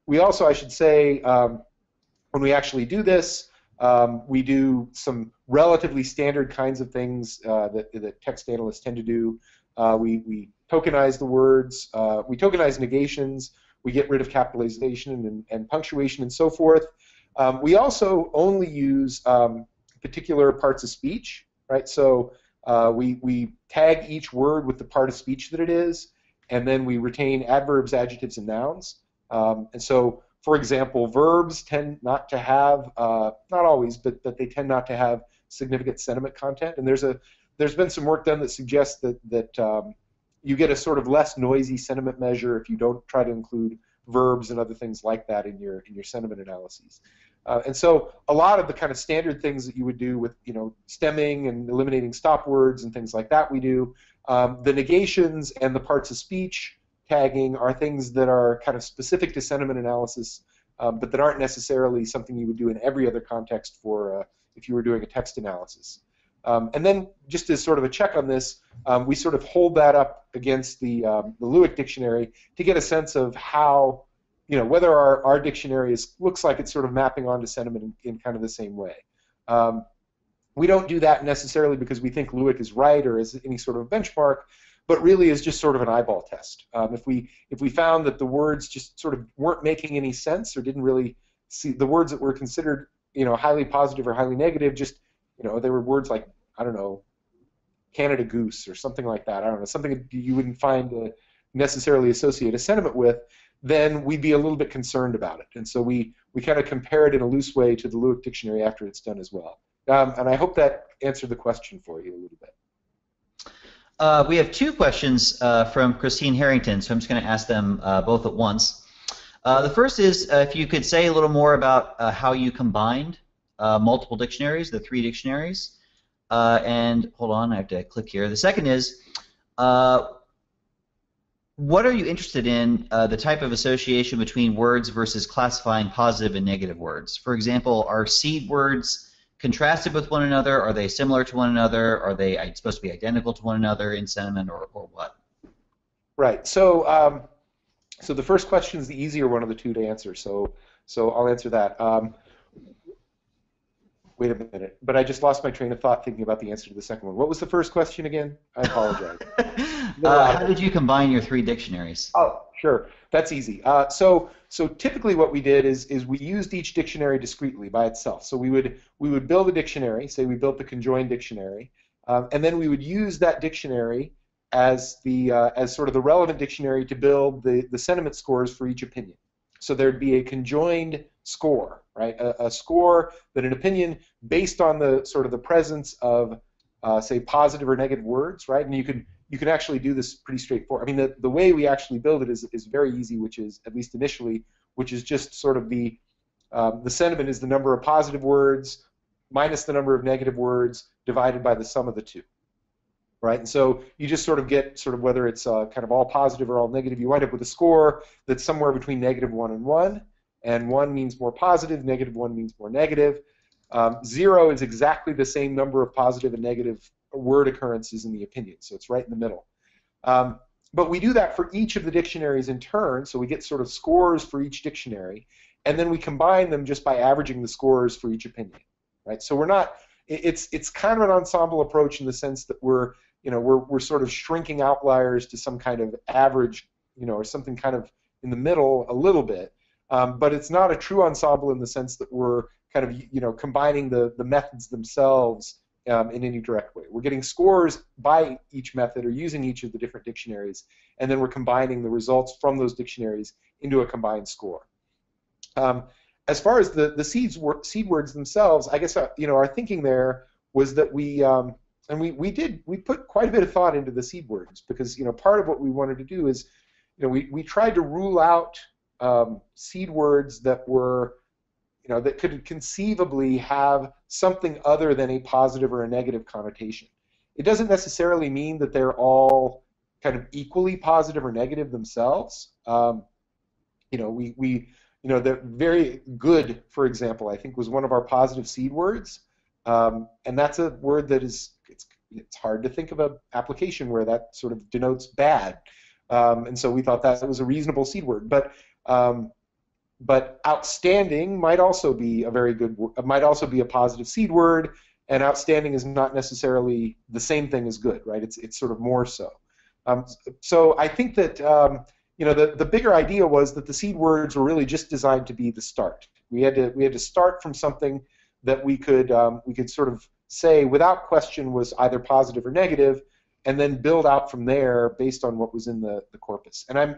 We also, I should say, when we actually do this, we do some relatively standard kinds of things that text analysts tend to do. We tokenize the words. We tokenize negations. We get rid of capitalization and punctuation and so forth. We also only use particular parts of speech, right? So we tag each word with the part of speech that it is, and then we retain adverbs, adjectives, and nouns. And so, for example, verbs tend not to have, not always, but they tend not to have significant sentiment content. And there's been some work done that suggests that you get a sort of less noisy sentiment measure if you don't try to include verbs and other things like that in your sentiment analyses. And so a lot of the kind of standard things that you would do with stemming and eliminating stop words and things like that we do. The negations and the parts of speech tagging are things that are kind of specific to sentiment analysis, but that aren't necessarily something you would do in every other context for if you were doing a text analysis. And then, just as sort of a check on this, we sort of hold that up against the Lewick dictionary to get a sense of how, whether our dictionary looks like it's sort of mapping onto sentiment in kind of the same way. We don't do that necessarily because we think Lewick is right or is any sort of benchmark, but really is just sort of an eyeball test. If we found that the words just sort of weren't making any sense or didn't really see the words that were considered, highly positive or highly negative, just they were words like, I don't know, Canada Goose or something like that. I don't know, something you wouldn't find necessarily associate a sentiment with, then we'd be a little bit concerned about it. And so we kind of compare it in a loose way to the Lewick dictionary after it's done as well. And I hope that answered the question for you a little bit. We have two questions from Christine Harrington, so I'm just going to ask them both at once. The first is if you could say a little more about how you combined multiple dictionaries, the 3 dictionaries. And hold on, I have to click here. The second is, what are you interested in the type of association between words versus classifying positive and negative words? For example, are seed words contrasted with one another? Are they similar to one another? Are they supposed to be identical to one another in sentiment, or what? Right. So, so the first question is the easier one of the two to answer. So I'll answer that. Wait a minute, but I just lost my train of thought thinking about the answer to the second one. What was the first question again? I apologize. How did you combine your 3 dictionaries? Oh, sure. That's easy. So typically what we did is we used each dictionary discretely by itself. So we would build a dictionary, say we built the conjoined dictionary, and then we would use that dictionary as sort of the relevant dictionary to build the sentiment scores for each opinion. So there'd be a conjoined score, right? A score that an opinion based on the sort of the presence of say positive or negative words, right? And you can actually do this pretty straightforward. I mean, the way we actually build it is very easy, which is, at least initially, which is just sort of the sentiment is the number of positive words minus the number of negative words divided by the sum of the two, right? And so you just sort of get sort of whether it's kind of all positive or all negative, you wind up with a score that's somewhere between -1 and 1, and 1 means more positive, -1 means more negative. 0 is exactly the same number of positive and negative word occurrences in the opinion, so it's right in the middle. But we do that for each of the dictionaries in turn, so we get sort of scores for each dictionary, and then we combine them just by averaging the scores for each opinion, right? So we're not, it's kind of an ensemble approach in the sense that we're sort of shrinking outliers to some kind of average, or something kind of in the middle a little bit, but it's not a true ensemble in the sense that we're kind of, combining the methods themselves in any direct way. We're getting scores by each method or using each of the different dictionaries, and then we're combining the results from those dictionaries into a combined score. As far as the seed words themselves, I guess our thinking there was that we put quite a bit of thought into the seed words because part of what we wanted to do is we tried to rule out seed words that were that could conceivably have something other than a positive or a negative connotation. It doesn't necessarily mean that they're all kind of equally positive or negative themselves. They're very good, for example, I think was one of our positive seed words, and that's a word that is it's hard to think of an application where that sort of denotes bad, and so we thought that was a reasonable seed word, but outstanding might also be a very good, might also be a positive seed word, and outstanding is not necessarily the same thing as good, right? It's sort of more so. So I think that the bigger idea was that the seed words were really just designed to be the start. We had to start from something that we could sort of say without question was either positive or negative, and then build out from there based on what was in the corpus. And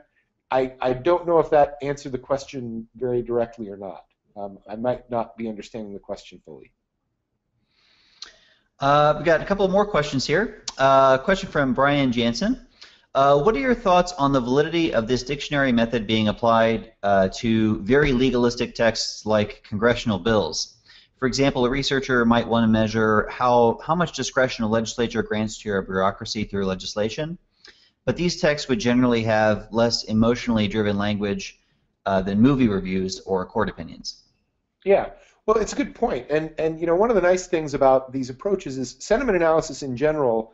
I don't know if that answered the question very directly or not. I might not be understanding the question fully. We've got a couple more questions here. Question from Brian Jansen. What are your thoughts on the validity of this dictionary method being applied to very legalistic texts like congressional bills? For example, a researcher might want to measure how much discretion a legislature grants to your bureaucracy through legislation. but these texts would generally have less emotionally driven language than movie reviews or court opinions. Yeah, well, it's a good point, and you know, one of the nice things about these approaches is sentiment analysis in general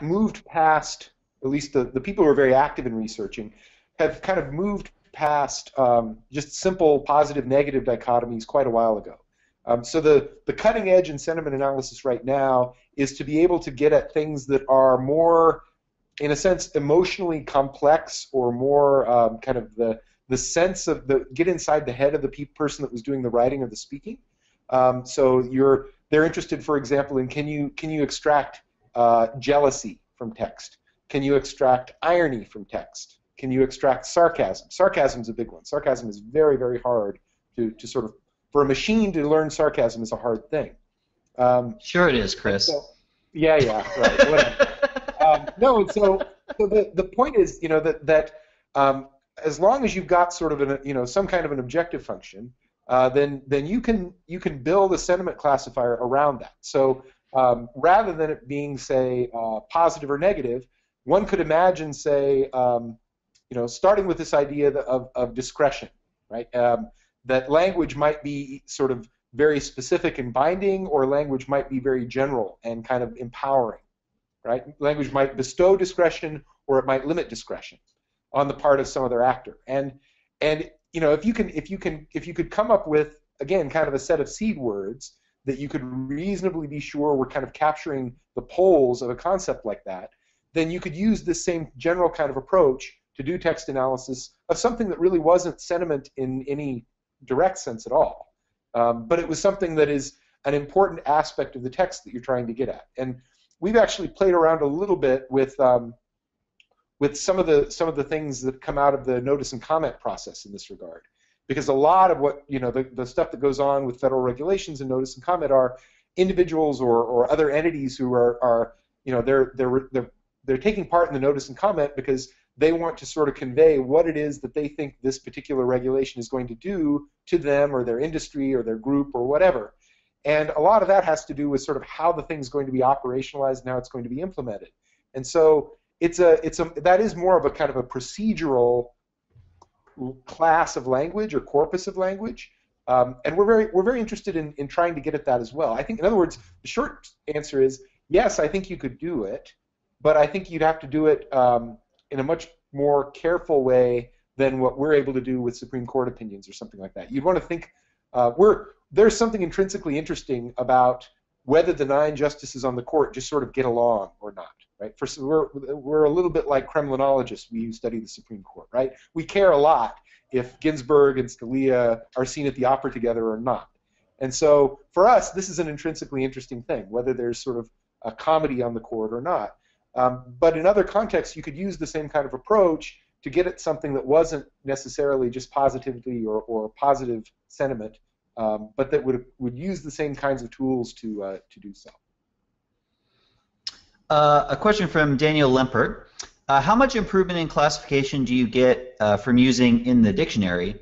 moved past, at least the people who are very active in researching, have kind of moved past just simple positive-negative dichotomies quite a while ago. So the cutting edge in sentiment analysis right now is to be able to get at things that are more, in a sense, emotionally complex, or more kind of the sense of get inside the head of the person that was doing the writing or the speaking. So they're interested, for example, in can you extract jealousy from text? Can you extract irony from text? Can you extract sarcasm? Sarcasm is a big one. Sarcasm is very, very hard to sort of, for a machine to learn sarcasm is a hard thing. Sure it is, Chris. So, yeah, right. Whatever. No, so the point is, you know, that as long as you've got sort of some kind of an objective function, then you can build a sentiment classifier around that. So rather than it being, say, positive or negative, one could imagine, say, starting with this idea of discretion, right? That language might be sort of very specific and binding, or language might be very general and kind of empowering, right? Language might bestow discretion, or it might limit discretion on the part of some other actor. And you know, if you could come up with, again, kind of a set of seed words that you could reasonably be sure were kind of capturing the poles of a concept like that, then you could use this same general kind of approach to do text analysis of something that really wasn't sentiment in any direct sense at all. But it was something that is an important aspect of the text that you're trying to get at. And we've actually played around a little bit with some of the things that come out of the notice and comment process in this regard, because a lot of what, you know, the stuff that goes on with federal regulations and notice and comment are individuals or other entities who are you know, they're taking part in the notice and comment because they want to sort of convey what it is that they think this particular regulation is going to do to them or their industry or their group or whatever. And a lot of that has to do with sort of how the thing's going to be operationalized and how it's going to be implemented. And so that is more of a kind of a procedural class of language or corpus of language. And we're very interested in trying to get at that as well. I think, in other words, the short answer is yes, I think you could do it, but I think you'd have to do it in a much more careful way than what we're able to do with Supreme Court opinions or something like that. You'd want to think, there's something intrinsically interesting about whether the 9 justices on the court just sort of get along or not, right? We're a little bit like Kremlinologists, we who study the Supreme Court, right? We care a lot if Ginsburg and Scalia are seen at the opera together or not. And so for us, this is an intrinsically interesting thing, whether there's sort of a comedy on the court or not. But in other contexts, you could use the same kind of approach to get at something that wasn't necessarily just positivity or positive sentiment, but that would use the same kinds of tools to do so. A question from Daniel Lempert. How much improvement in classification do you get from using in the dictionary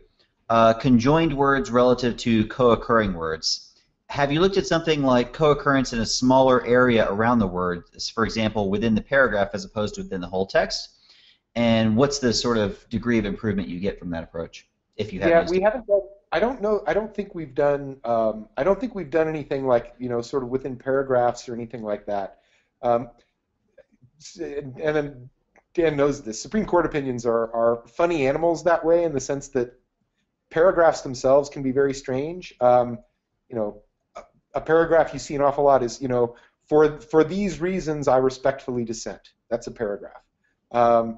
conjoined words relative to co-occurring words? Have you looked at something like co-occurrence in a smaller area around the word, for example, within the paragraph as opposed to within the whole text? And what's the sort of degree of improvement you get from that approach, if you have? Yeah, we haven't done. I don't know. I don't think we've done. I don't think we've done anything like, you know, sort of within paragraphs or anything like that. And then Dan knows this. Supreme Court opinions are funny animals that way, in the sense that paragraphs themselves can be very strange. You know, a paragraph you see an awful lot is, you know, for these reasons I respectfully dissent. That's a paragraph. And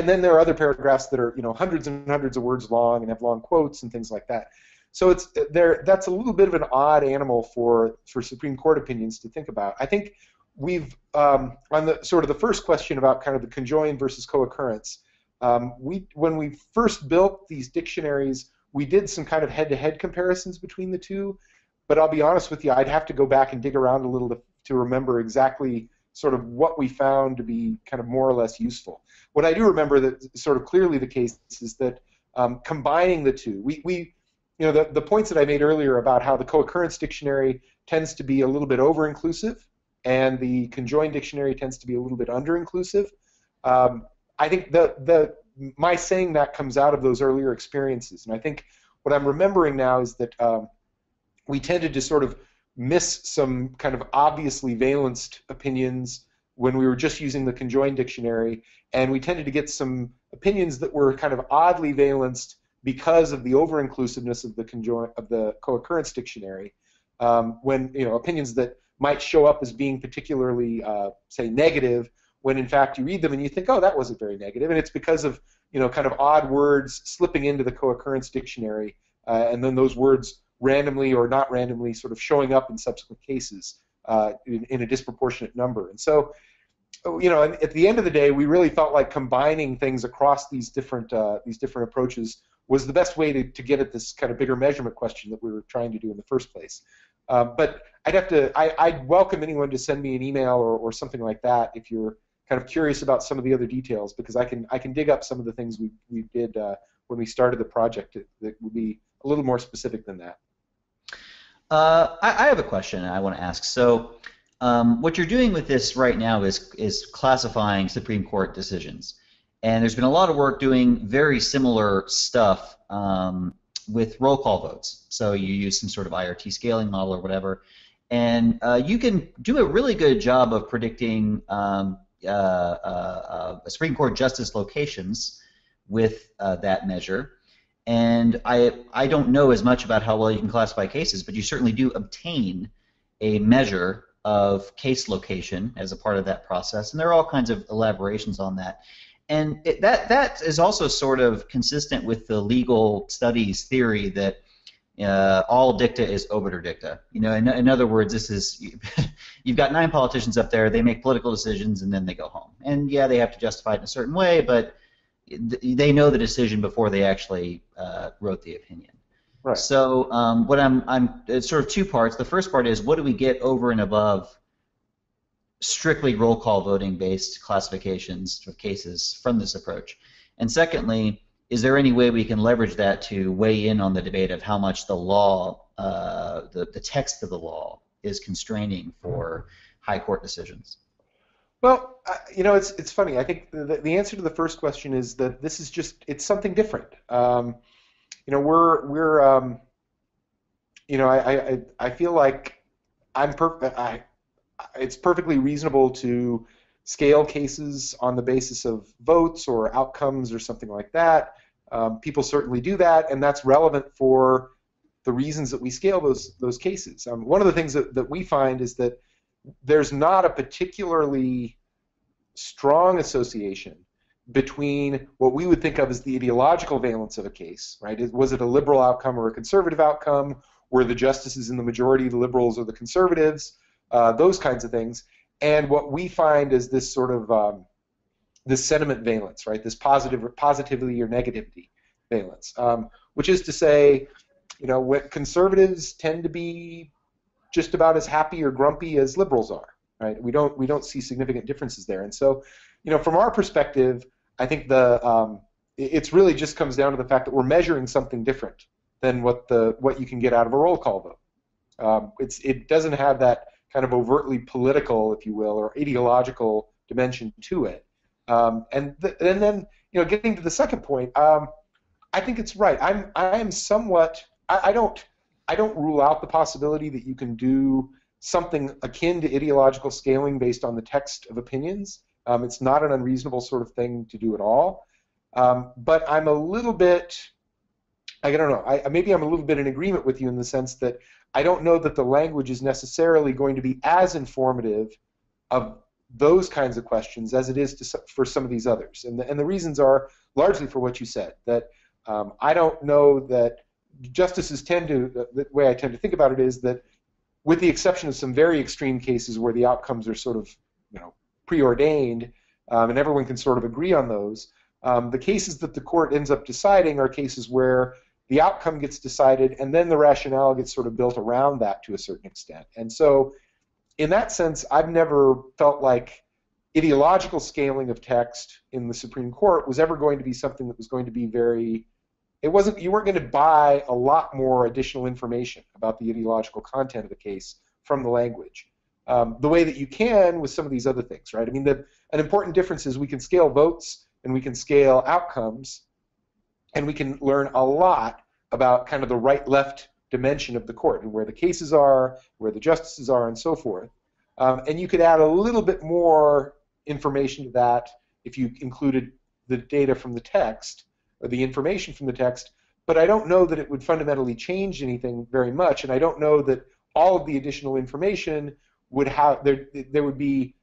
then there are other paragraphs that are, you know, hundreds and hundreds of words long and have long quotes and things like that. So that's a little bit of an odd animal for Supreme Court opinions to think about. I think we've on the sort of the first question about kind of the conjoined versus co-occurrence, when we first built these dictionaries, we did some kind of head-to-head comparisons between the two, but I'll be honest with you, I'd have to go back and dig around a little to remember exactly sort of what we found to be kind of more or less useful. What I do remember that sort of clearly the case is that combining the two, you know, the points that I made earlier about how the co-occurrence dictionary tends to be a little bit over-inclusive, and the conjoined dictionary tends to be a little bit under-inclusive. I think my saying that comes out of those earlier experiences, and I think what I'm remembering now is that we tended to sort of miss some kind of obviously valenced opinions when we were just using the conjoined dictionary, and we tended to get some opinions that were kind of oddly valenced because of the over-inclusiveness of the co-occurrence dictionary. When opinions that might show up as being particularly, say, negative, when in fact you read them and you think, oh, that wasn't very negative, and it's because of kind of odd words slipping into the co-occurrence dictionary, and then those words randomly or not randomly sort of showing up in subsequent cases in a disproportionate number. And so, at the end of the day, we really felt like combining things across these different approaches was the best way to get at this kind of bigger measurement question that we were trying to do in the first place. But I'd welcome anyone to send me an email or something like that if you're kind of curious about some of the other details, because I can dig up some of the things we did when we started the project that would be a little more specific than that. I have a question I want to ask. So what you're doing with this right now is classifying Supreme Court decisions. And there's been a lot of work doing very similar stuff with roll call votes. So you use some sort of IRT scaling model or whatever. And you can do a really good job of predicting Supreme Court justice locations with that measure. And I don't know as much about how well you can classify cases, but you certainly do obtain a measure of case location as a part of that process. And there are all kinds of elaborations on that. And that is also sort of consistent with the legal studies theory that all dicta is obiter dicta. In other words, this is you've got 9 politicians up there. They make political decisions and then they go home. And yeah, they have to justify it in a certain way, but they know the decision before they actually wrote the opinion. Right. So it's sort of 2 parts. The first part is, what do we get over and above strictly roll call voting based classifications of cases from this approach? And secondly, is there any way we can leverage that to weigh in on the debate of how much the law, the text of the law, is constraining for high court decisions? Well, it's funny. I think the answer to the first question is that this is it's something different. I feel like it's perfectly reasonable to scale cases on the basis of votes or outcomes or something like that. People certainly do that, and that's relevant for the reasons that we scale those cases. One of the things that we find is that there's not a particularly strong association between what we would think of as the ideological valence of a case, right? Was it a liberal outcome or a conservative outcome? Were the justices in the majority the liberals or the conservatives? Those kinds of things. And what we find is this sort of this sentiment valence, right? This positivity or negativity valence, which is to say, what conservatives tend to be just about as happy or grumpy as liberals are, right? We don't see significant differences there. And so, from our perspective, I think it's really just comes down to the fact that we're measuring something different than what you can get out of a roll call vote. It doesn't have that kind of overtly political, if you will, or ideological dimension to it. And then getting to the second point, I think it's right. I am somewhat. I don't rule out the possibility that you can do something akin to ideological scaling based on the text of opinions. It's not an unreasonable sort of thing to do at all. But I'm a little bit, I don't know, maybe I'm a little bit in agreement with you in the sense that I don't know that the language is necessarily going to be as informative of those kinds of questions as it is for some of these others. And the reasons are largely for what you said, that I don't know that justices the way I tend to think about it is that with the exception of some very extreme cases where the outcomes are sort of preordained and everyone can sort of agree on those, the cases that the court ends up deciding are cases where the outcome gets decided and then the rationale gets sort of built around that to a certain extent. And so in that sense, I've never felt like ideological scaling of text in the Supreme Court was ever going to be something that was going to be you weren't going to buy a lot more additional information about the ideological content of the case from the language. the way that you can with some of these other things, right? I mean, an important difference is we can scale votes and we can scale outcomes, and we can learn a lot about kind of the right-left dimension of the court and where the cases are, where the justices are, and so forth. And you could add a little bit more information to that if you included the data from the text or the information from the text, but I don't know that it would fundamentally change anything very much, and I don't know that all of the additional information would have, there would be,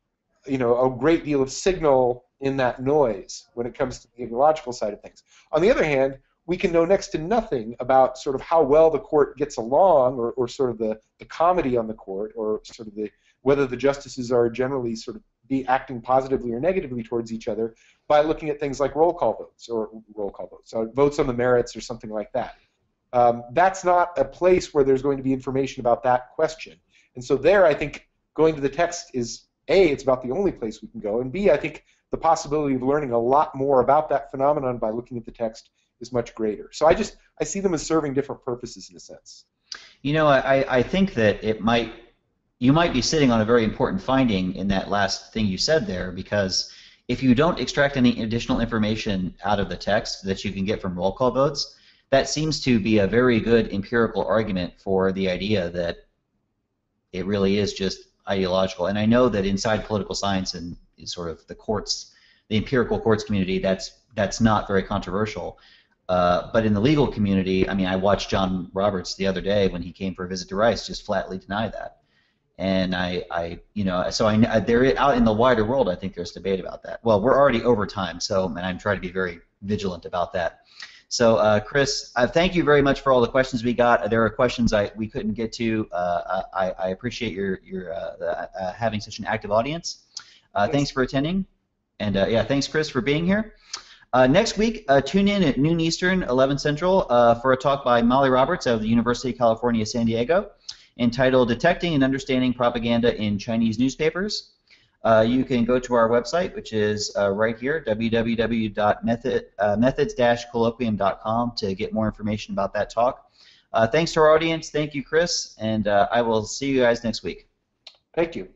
you know, a great deal of signal in that noise when it comes to the ideological side of things. On the other hand, we can know next to nothing about sort of how well the court gets along, or sort of the comedy on the court, or sort of whether the justices are generally sort of acting positively or negatively towards each other by looking at things like roll call votes, or votes on the merits, or something like that. That's not a place where there's going to be information about that question. And so there, I think, going to the text is, A, it's about the only place we can go, and B, I think the possibility of learning a lot more about that phenomenon by looking at the text is much greater. So I see them as serving different purposes in a sense. You know, I think that you might be sitting on a very important finding in that last thing you said there, because if you don't extract any additional information out of the text that you can get from roll call votes, that seems to be a very good empirical argument for the idea that it really is just ideological. And I know that inside political science and sort of the courts, the empirical courts community, that's not very controversial. But in the legal community, I mean, I watched John Roberts the other day when he came for a visit to Rice just flatly deny that. And they're out in the wider world. I think there's debate about that. Well, we're already over time, and I'm trying to be very vigilant about that. So, Chris, thank you very much for all the questions we got. There are questions we couldn't get to. I appreciate your having such an active audience. Thanks for attending, and yeah, thanks, Chris, for being here. Next week, tune in at noon Eastern, 11 Central, for a talk by Molly Roberts of the University of California, San Diego, entitled "Detecting and Understanding Propaganda in Chinese Newspapers." You can go to our website, which is right here, www.methods-colloquium.com, to get more information about that talk. Thanks to our audience. Thank you, Chris, and I will see you guys next week. Thank you.